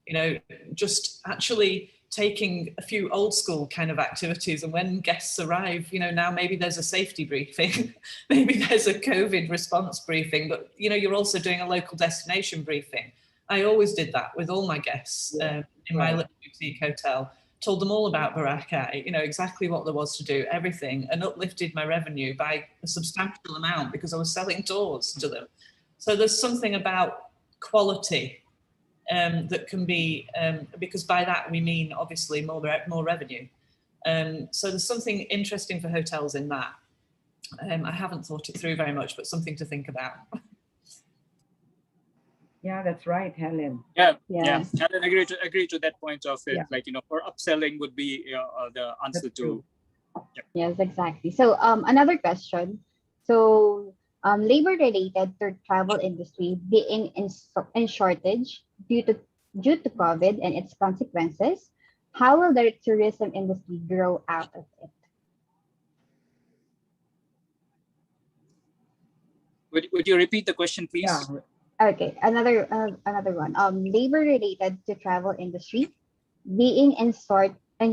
You know, just actually taking a few old school kind of activities, and when guests arrive, you know, now maybe there's a safety briefing, maybe there's a COVID response briefing, but, you know, you're also doing a local destination briefing. I always did that with all my guests in my little boutique hotel. Told them all about Boracay, you know, exactly what there was to do, everything, and uplifted my revenue by a substantial amount because I was selling tours to them. So there's something about quality that can be, because by that we mean obviously more revenue. So there's something interesting for hotels in that. I haven't thought it through very much, but something to think about. Yeah, that's right, Helen. Yeah. Helen, agree to that point of it. Yeah. Like, you know, for upselling would be the answer to. Yep. Yes, exactly. So another question. So labor related to travel industry being in shortage due to COVID and its consequences, how will the tourism industry grow out of it? Would you repeat the question, please? Yeah. Okay, another one. Labor related to travel industry being in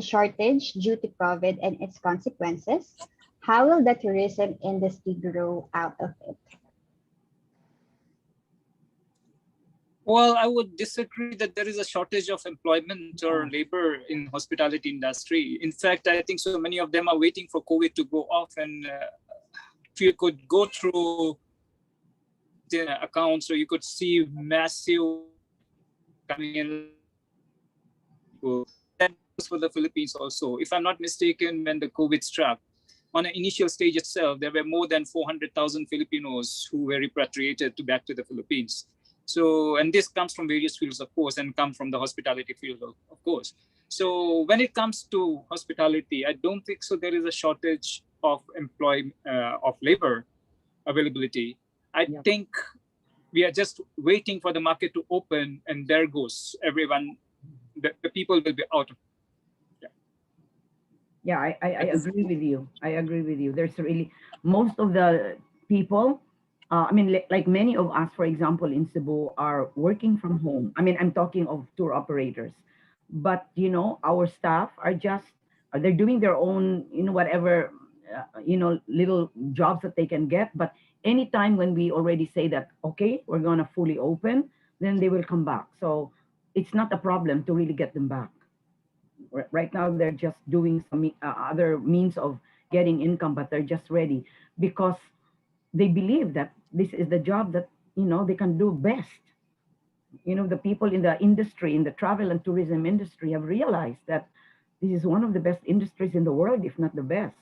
shortage due to COVID and its consequences. How will the tourism industry grow out of it? Well, I would disagree that there is a shortage of employment or labor in hospitality industry. In fact, I think so many of them are waiting for COVID to go off. And if you could go through the accounts, so you could see massive coming in. That was for the Philippines also. If I'm not mistaken, when the COVID struck, on an initial stage itself, there were more than 400,000 Filipinos who were repatriated back to the Philippines. So, and this comes from various fields, of course, and come from the hospitality field, of course. So when it comes to hospitality, I don't think so there is a shortage of of labor availability. I think we are just waiting for the market to open, and there goes everyone. The people will be out of. Yeah, I agree with you. I agree with you. There's really most of the people. I mean, like many of us, for example, in Cebu, are working from home. I mean, I'm talking of tour operators, but our staff are just they're doing their own, whatever, little jobs that they can get. But anytime when we already say that, okay, we're gonna fully open, then they will come back. So it's not a problem to really get them back. Right now, they're just doing some other means of getting income, but they're just ready because they believe that this is the job that they can do best. The people in the industry, in the travel and tourism industry, have realized that this is one of the best industries in the world, if not the best,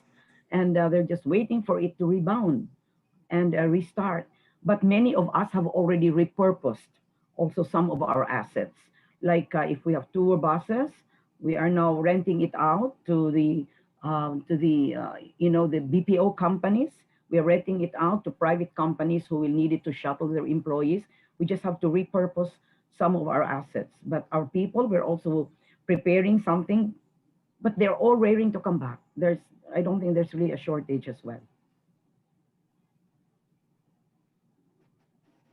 and they're just waiting for it to rebound and restart. But many of us have already repurposed also some of our assets. Like if we have tour buses, we are now renting it out to the the BPO companies. We are renting it out to private companies who will need it to shuttle their employees. We just have to repurpose some of our assets. But our people, we're also preparing something, but they're all raring to come back. I don't think there's really a shortage as well.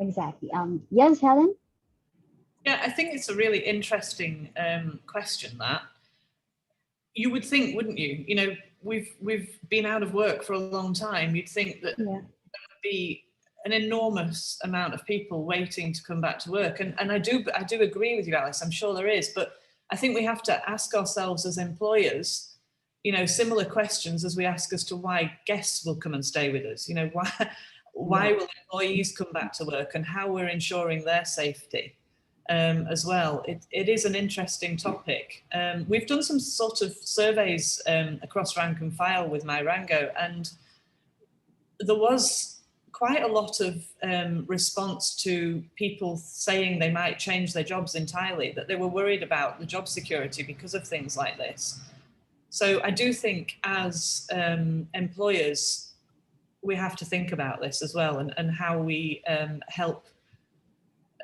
Exactly. Yes, Helen? Yeah, I think it's a really interesting question. That you would think, wouldn't you? We've been out of work for a long time. You'd think that there would be an enormous amount of people waiting to come back to work, and I do agree with you, Alice. I'm sure there is, but I think we have to ask ourselves as employers, similar questions as we ask as to why guests will come and stay with us. Why will employees come back to work, and how we're ensuring their safety as well. It is an interesting topic. We've done some sort of surveys across rank and file with my RANGGO, and there was quite a lot of response to people saying they might change their jobs entirely, that they were worried about the job security because of things like this. So I do think as employers, we have to think about this as well, and how we help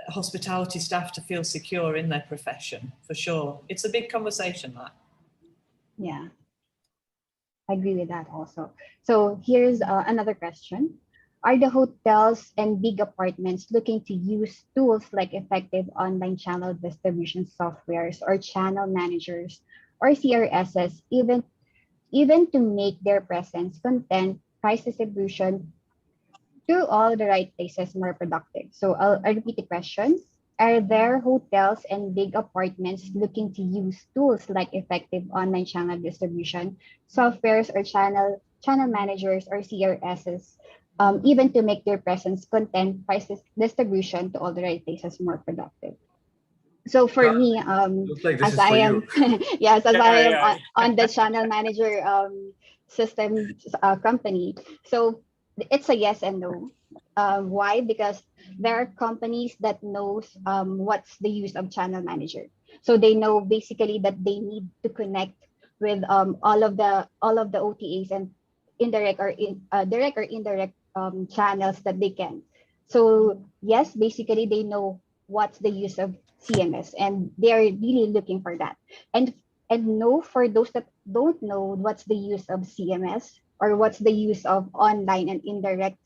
hospitality staff to feel secure in their profession, for sure. It's a big conversation, that. Yeah, I agree with that also. So here's another question. Are the hotels and big apartments looking to use tools like effective online channel distribution softwares or channel managers or CRSs even to make their presence, content, price distribution to all the right places more productive? So I'll repeat the questions. Are there hotels and big apartments looking to use tools like effective online channel distribution, softwares or channel managers or CRSs, even to make their presence, content, price distribution to all the right places more productive? So for me, looks like this as is for I am, you. yes, as I am Yeah. on the channel manager system company, so it's a yes and no. Why? Because there are companies that knows what's the use of channel manager, so they know basically that they need to connect with all of the OTAs and direct or indirect channels that they can. So yes, basically they know what's the use of CMS, and they are really looking for that. And no, for those that don't know what's the use of CMS or what's the use of online and indirect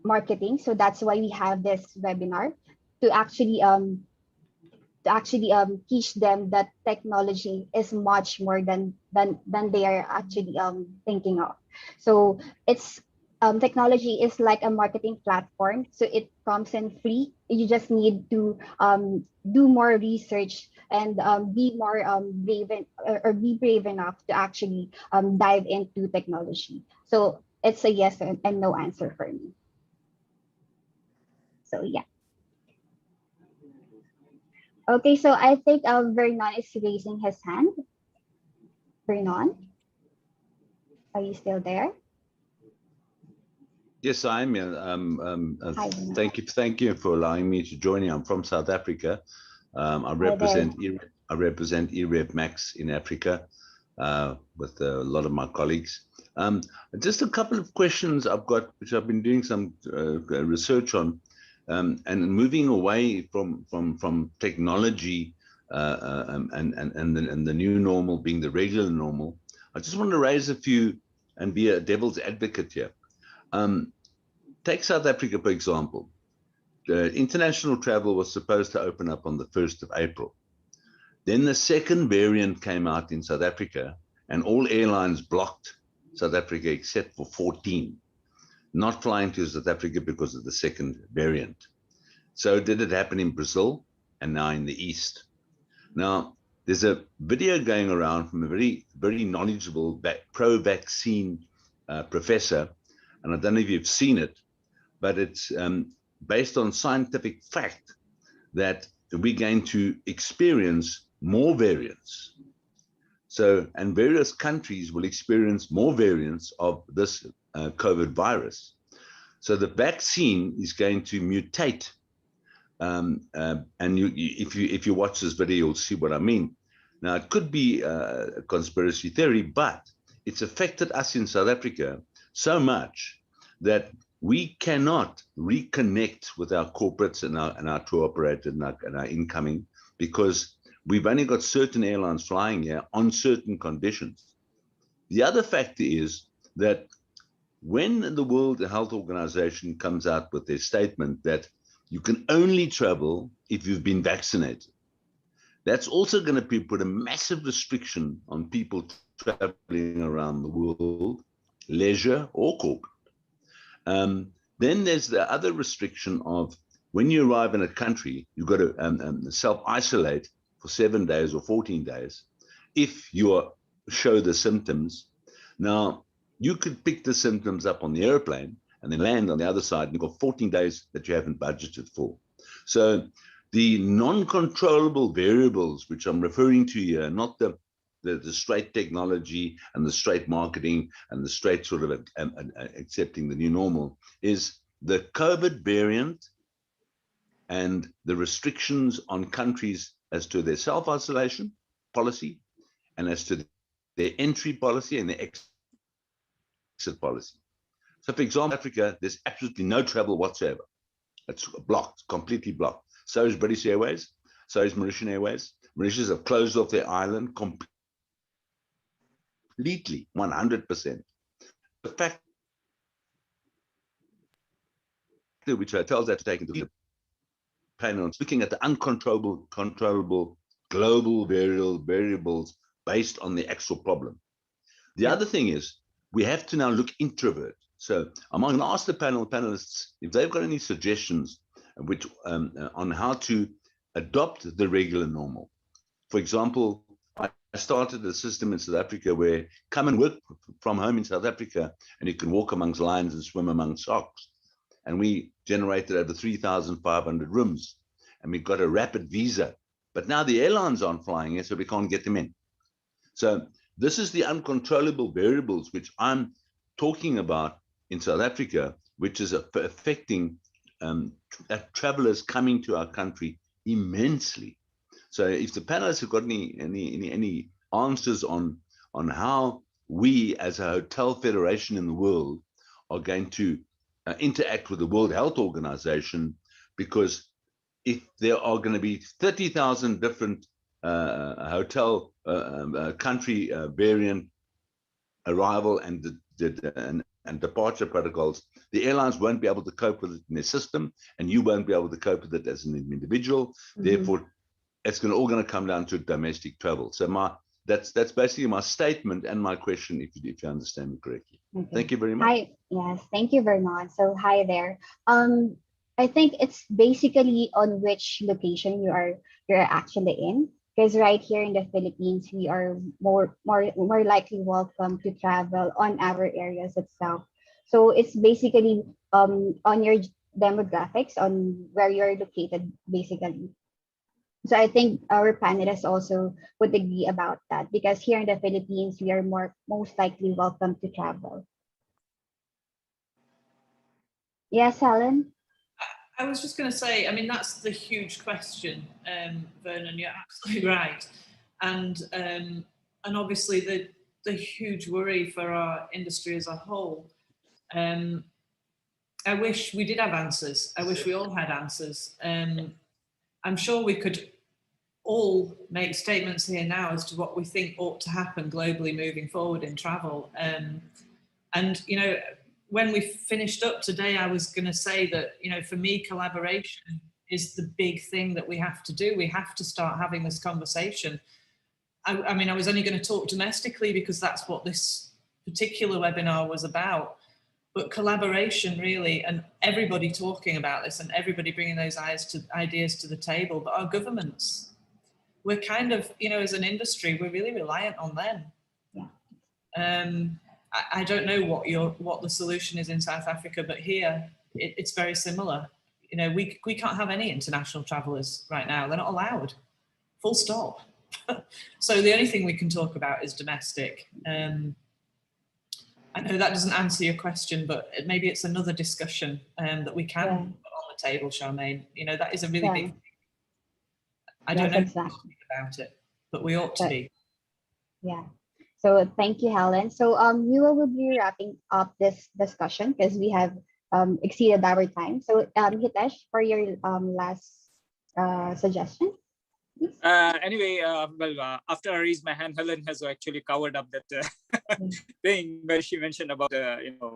marketing. So that's why we have this webinar to actually teach them that technology is much more than they are actually thinking of. So it's technology is like a marketing platform, so it comes in free. You just need to do more research and be more or be brave enough to actually dive into technology. So it's a yes and no answer for me. So yeah. Okay, so I think Vernon is raising his hand. Vernon? Are you still there? Yes, I am. Hi. Thank you for allowing me to join you. I'm from South Africa. I represent EREP Max in Africa with a lot of my colleagues. Just a couple of questions I've got, which I've been doing some research on, and moving away from technology and the new normal being the regular normal. I just want to raise a few and be a devil's advocate here. Take South Africa, for example. International travel was supposed to open up on the 1st of April. Then the second variant came out in South Africa, and all airlines blocked South Africa except for 14, not flying to South Africa because of the second variant. So did it happen in Brazil and now in the East. Now, there's a video going around from a very, very knowledgeable pro-vaccine professor, and I don't know if you've seen it, but it's based on scientific fact that we're going to experience more variants. So, and various countries will experience more variants of this COVID virus. So the vaccine is going to mutate. And if you watch this video, you'll see what I mean. Now, it could be a conspiracy theory, but it's affected us in South Africa so much that we cannot reconnect with our corporates and our tour operators and our incoming, because we've only got certain airlines flying here on certain conditions. The other factor is that when the World Health Organization comes out with their statement that you can only travel if you've been vaccinated, that's also going to put a massive restriction on people traveling around the world, leisure or corporate. Then there's the other restriction of when you arrive in a country, you've got to self-isolate for 7 days or 14 days if you show the symptoms. Now, you could pick the symptoms up on the airplane and then land on the other side, and you've got 14 days that you haven't budgeted for. So the non-controllable variables, which I'm referring to here, not the straight technology and the straight marketing and the straight sort of accepting the new normal, is the COVID variant and the restrictions on countries as to their self-isolation policy and as to their entry policy and their exit policy. So for example, Africa, there's absolutely no travel whatsoever. It's blocked, completely blocked. So is British Airways, so is Mauritian Airways. Mauritius have closed off their island completely, 100%. The fact which hotels have to take into account, looking at the controllable global variables based on the actual problem. The other thing is we have to now look introvert. So I'm going to ask the panelists if they've got any suggestions which on how to adopt the regular normal. For example, I started a system in South Africa where come and work from home in South Africa, and you can walk amongst lions and swim among sharks. And we generated over 3,500 rooms, and we got a rapid visa. But now the airlines aren't flying here, so we can't get them in. So this is the uncontrollable variables which I'm talking about in South Africa, which is affecting travelers coming to our country immensely. So if the panelists have got any answers on how we as a hotel federation in the world are going to interact with the World Health Organization, because if there are going to be 30,000 different hotel country variant arrival and departure protocols, the airlines won't be able to cope with it in their system, and you won't be able to cope with it as an individual. Therefore, it's all going to come down to domestic travel. So that's basically my statement and my question, if you understand me correctly. Okay. Thank you very much. Hi, yes, thank you very much. So hi there. I think it's basically on which location you're actually in. Because right here in the Philippines, we are more likely welcome to travel on our areas itself. So it's basically on your demographics, on where you're located, basically. So I think our panelists also would agree about that because here in the Philippines, we are most likely welcome to travel. Yes, Helen? I was just going to say, I mean, that's the huge question, Vernon. You're absolutely right, and obviously the huge worry for our industry as a whole. I wish we did have answers. I wish we all had answers. I'm sure we could all make statements here now as to what we think ought to happen globally moving forward in travel. And, you know, when we finished up today, I was going to say that, you know, for me, collaboration is the big thing that we have to do. We have to start having this conversation. I mean, I was only going to talk domestically because that's what this particular webinar was about. But collaboration really, and everybody talking about this and everybody bringing those ideas to the table, but our governments, we're kind of, you know, as an industry, we're really reliant on them. Yeah. I don't know what the solution is in South Africa, but here it's very similar. You know, we can't have any international travellers right now. They're not allowed. Full stop. So the only thing we can talk about is domestic. I know that doesn't answer your question, but maybe it's another discussion that we can put on the table, Charmaine. You know, that is a really big thing. I don't know exactly about it, but we ought to be. Yeah. So thank you, Helen. So we will be wrapping up this discussion because we have exceeded our time. So Hitesh, for your last suggestion. Anyway, after I raised my hand, Helen has actually covered up that thing where she mentioned about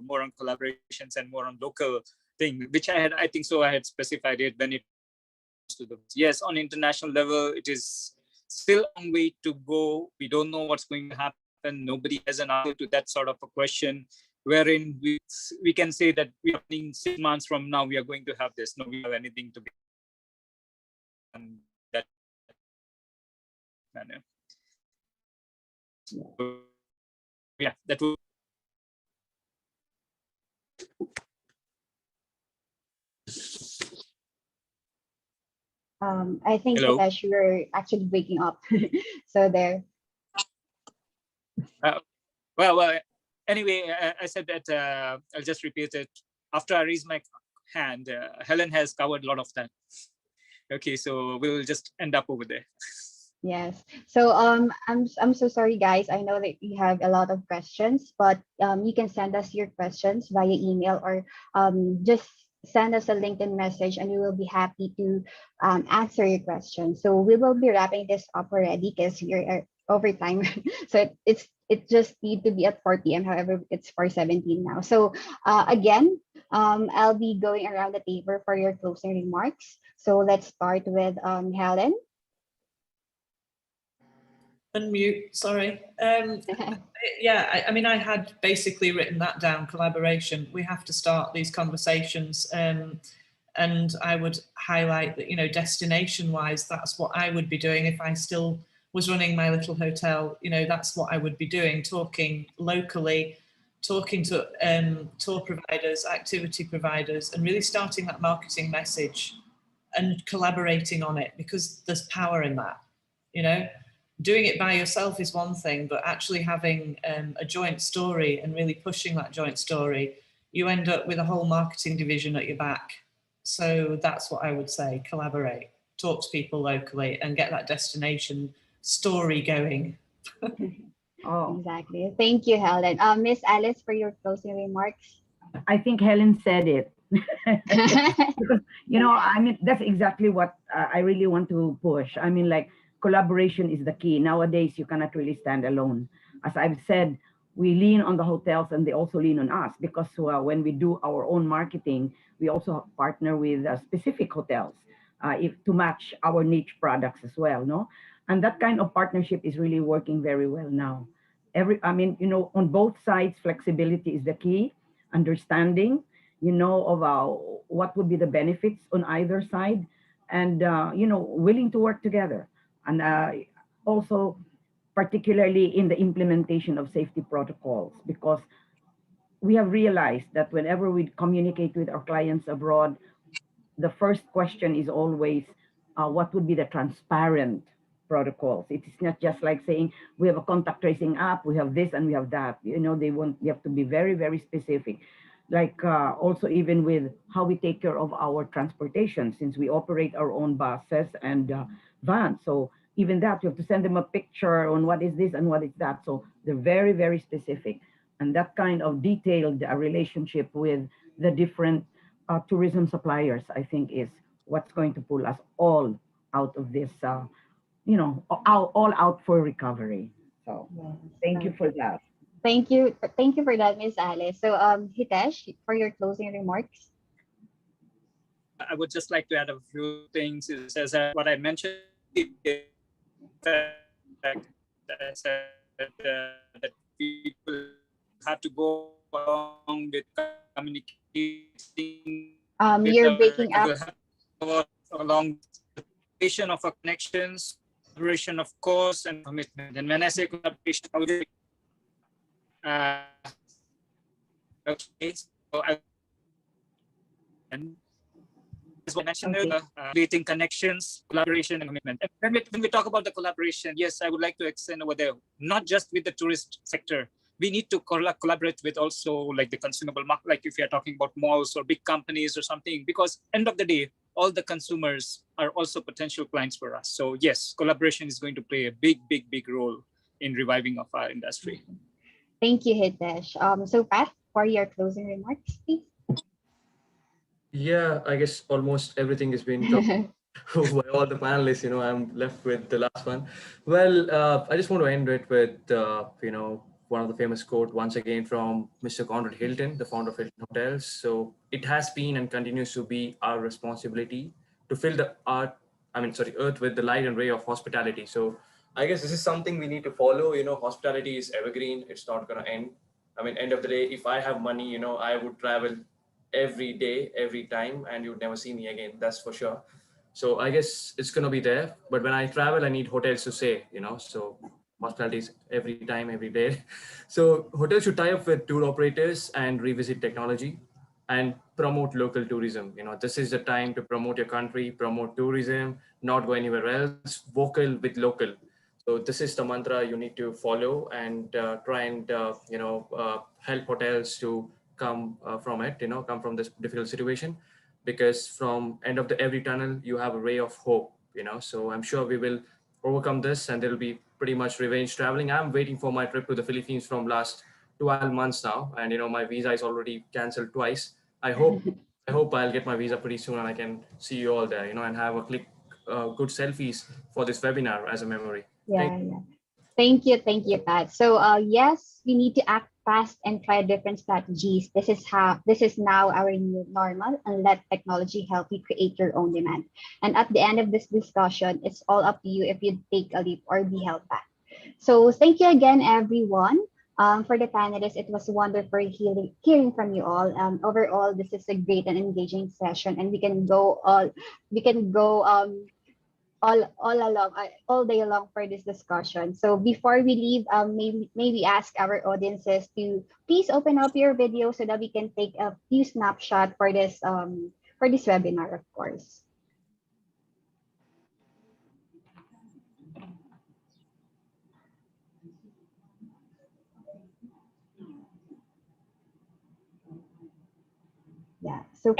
more on collaborations and more on local thing, which I think so. I had specified it when it comes to the yes, on international level, it is still a long way to go. We don't know what's going to happen. Nobody has an answer to that sort of a question. Wherein we can say that we are in 6 months from now we are going to have this. No, we have anything to be. And that manner. Yeah, that will. I think Hitesh, you were actually waking up. So there. Well, anyway, I said that I'll just repeat it. After I raise my hand, Helen has covered a lot of that. Okay, so we'll just end up over there. Yes. So I'm so sorry, guys. I know that we have a lot of questions, but you can send us your questions via email or just send us a LinkedIn message, and we will be happy to answer your questions. So we will be wrapping this up already because we're over time. So it just need to be at 4 p.m. However, it's 4:17 now. So again, I'll be going around the table for your closing remarks. So let's start with Helen. Unmute, sorry. Yeah, I mean, I had basically written that down, collaboration. We have to start these conversations. And I would highlight that, you know, destination-wise, that's what I would be doing if I still was running my little hotel. You know, that's what I would be doing, talking locally, talking to tour providers, activity providers, and really starting that marketing message and collaborating on it, because there's power in that, you know. Doing it by yourself is one thing, but actually having a joint story and really pushing that joint story, you end up with a whole marketing division at your back. So that's what I would say, collaborate, talk to people locally and get that destination story going. Oh, exactly. Thank you, Helen. Miss Alice, for your closing remarks. I think Helen said it. Because, you know, I mean, that's exactly what I really want to push. I mean, like, collaboration is the key. Nowadays, you cannot really stand alone. As I've said, we lean on the hotels and they also lean on us, because when we do our own marketing, we also partner with specific hotels to match our niche products as well, no? And that kind of partnership is really working very well now. I mean, you know, on both sides, flexibility is the key, understanding, you know, of what would be the benefits on either side, and, you know, willing to work together. And also, particularly in the implementation of safety protocols, because we have realized that whenever we communicate with our clients abroad, the first question is always, what would be the transparent protocols. It is not just like saying we have a contact tracing app, we have this and we have that. You know, they want, you have to be very, very specific. Like also even with how we take care of our transportation, since we operate our own buses and vans. So even that, you have to send them a picture on what is this and what is that. So they're very, very specific. And that kind of detailed relationship with the different tourism suppliers, I think, is what's going to pull us all out of this, you know, all out for recovery. So Yes, thank you for perfect. that. Thank you. Thank you for that, Miss Alice. So, Hitesh, for your closing remarks. I would just like to add a few things. Is as what I mentioned, I said that people have to go along with communicating with You're our, breaking up. will have to go along the creation of our connections, collaboration of course, and commitment. And when I say collaboration, I would uh, okay, so I and as what I mentioned Okay. earlier, creating connections, collaboration, and commitment. And when we talk about the collaboration, yes, I would like to extend over there, not just with the tourist sector. We need to collaborate with also like the consumable market, like if you're talking about malls or big companies or something, because end of the day, all the consumers are also potential clients for us. So yes, collaboration is going to play a big, big, big role in reviving of our industry. Thank you, Hitesh. So Pat, for your closing remarks, please. Yeah, I guess almost everything has been covered by all the panelists. I'm left with the last one. Well, I just want to end it with, one of the famous quote once again from Mr. Conrad Hilton, the founder of Hilton Hotels. So it has been and continues to be our responsibility to fill the earth with the light and ray of hospitality. So I guess this is something we need to follow. Hospitality is evergreen. It's not going to end. End of the day, if I have money, I would travel every day, every time, and you'd never see me again. That's for sure. So I guess it's gonna be there. But when I travel, I need hotels to stay. So hospitality is every time, every day. So hotels should tie up with tour operators and revisit technology and promote local tourism. This is the time to promote your country, promote tourism, not go anywhere else, vocal with local. So this is the mantra you need to follow and try and help hotels to come from this difficult situation, because from end of the every tunnel you have a ray of hope. So I'm sure we will overcome this, and there'll be pretty much revenge traveling. I'm waiting for my trip to the Philippines from last 12 months now, and my visa is already canceled twice. I hope I'll get my visa pretty soon, and I can see you all there, and have a click good selfies for this webinar as a memory. Thank Yeah, yeah. Thank you, Pat. So, yes, we need to act fast and try different strategies. This is now our new normal, and let technology help you create your own demand. And at the end of this discussion, it's all up to you if you take a leap or be held back. So, thank you again, everyone. For the panelists, it was wonderful hearing from you all. Overall, this is a great and engaging session, and we can go all along all day long for this discussion. So before we leave, maybe ask our audiences to please open up your video so that we can take a few snapshot for this webinar, of course. Yeah. So for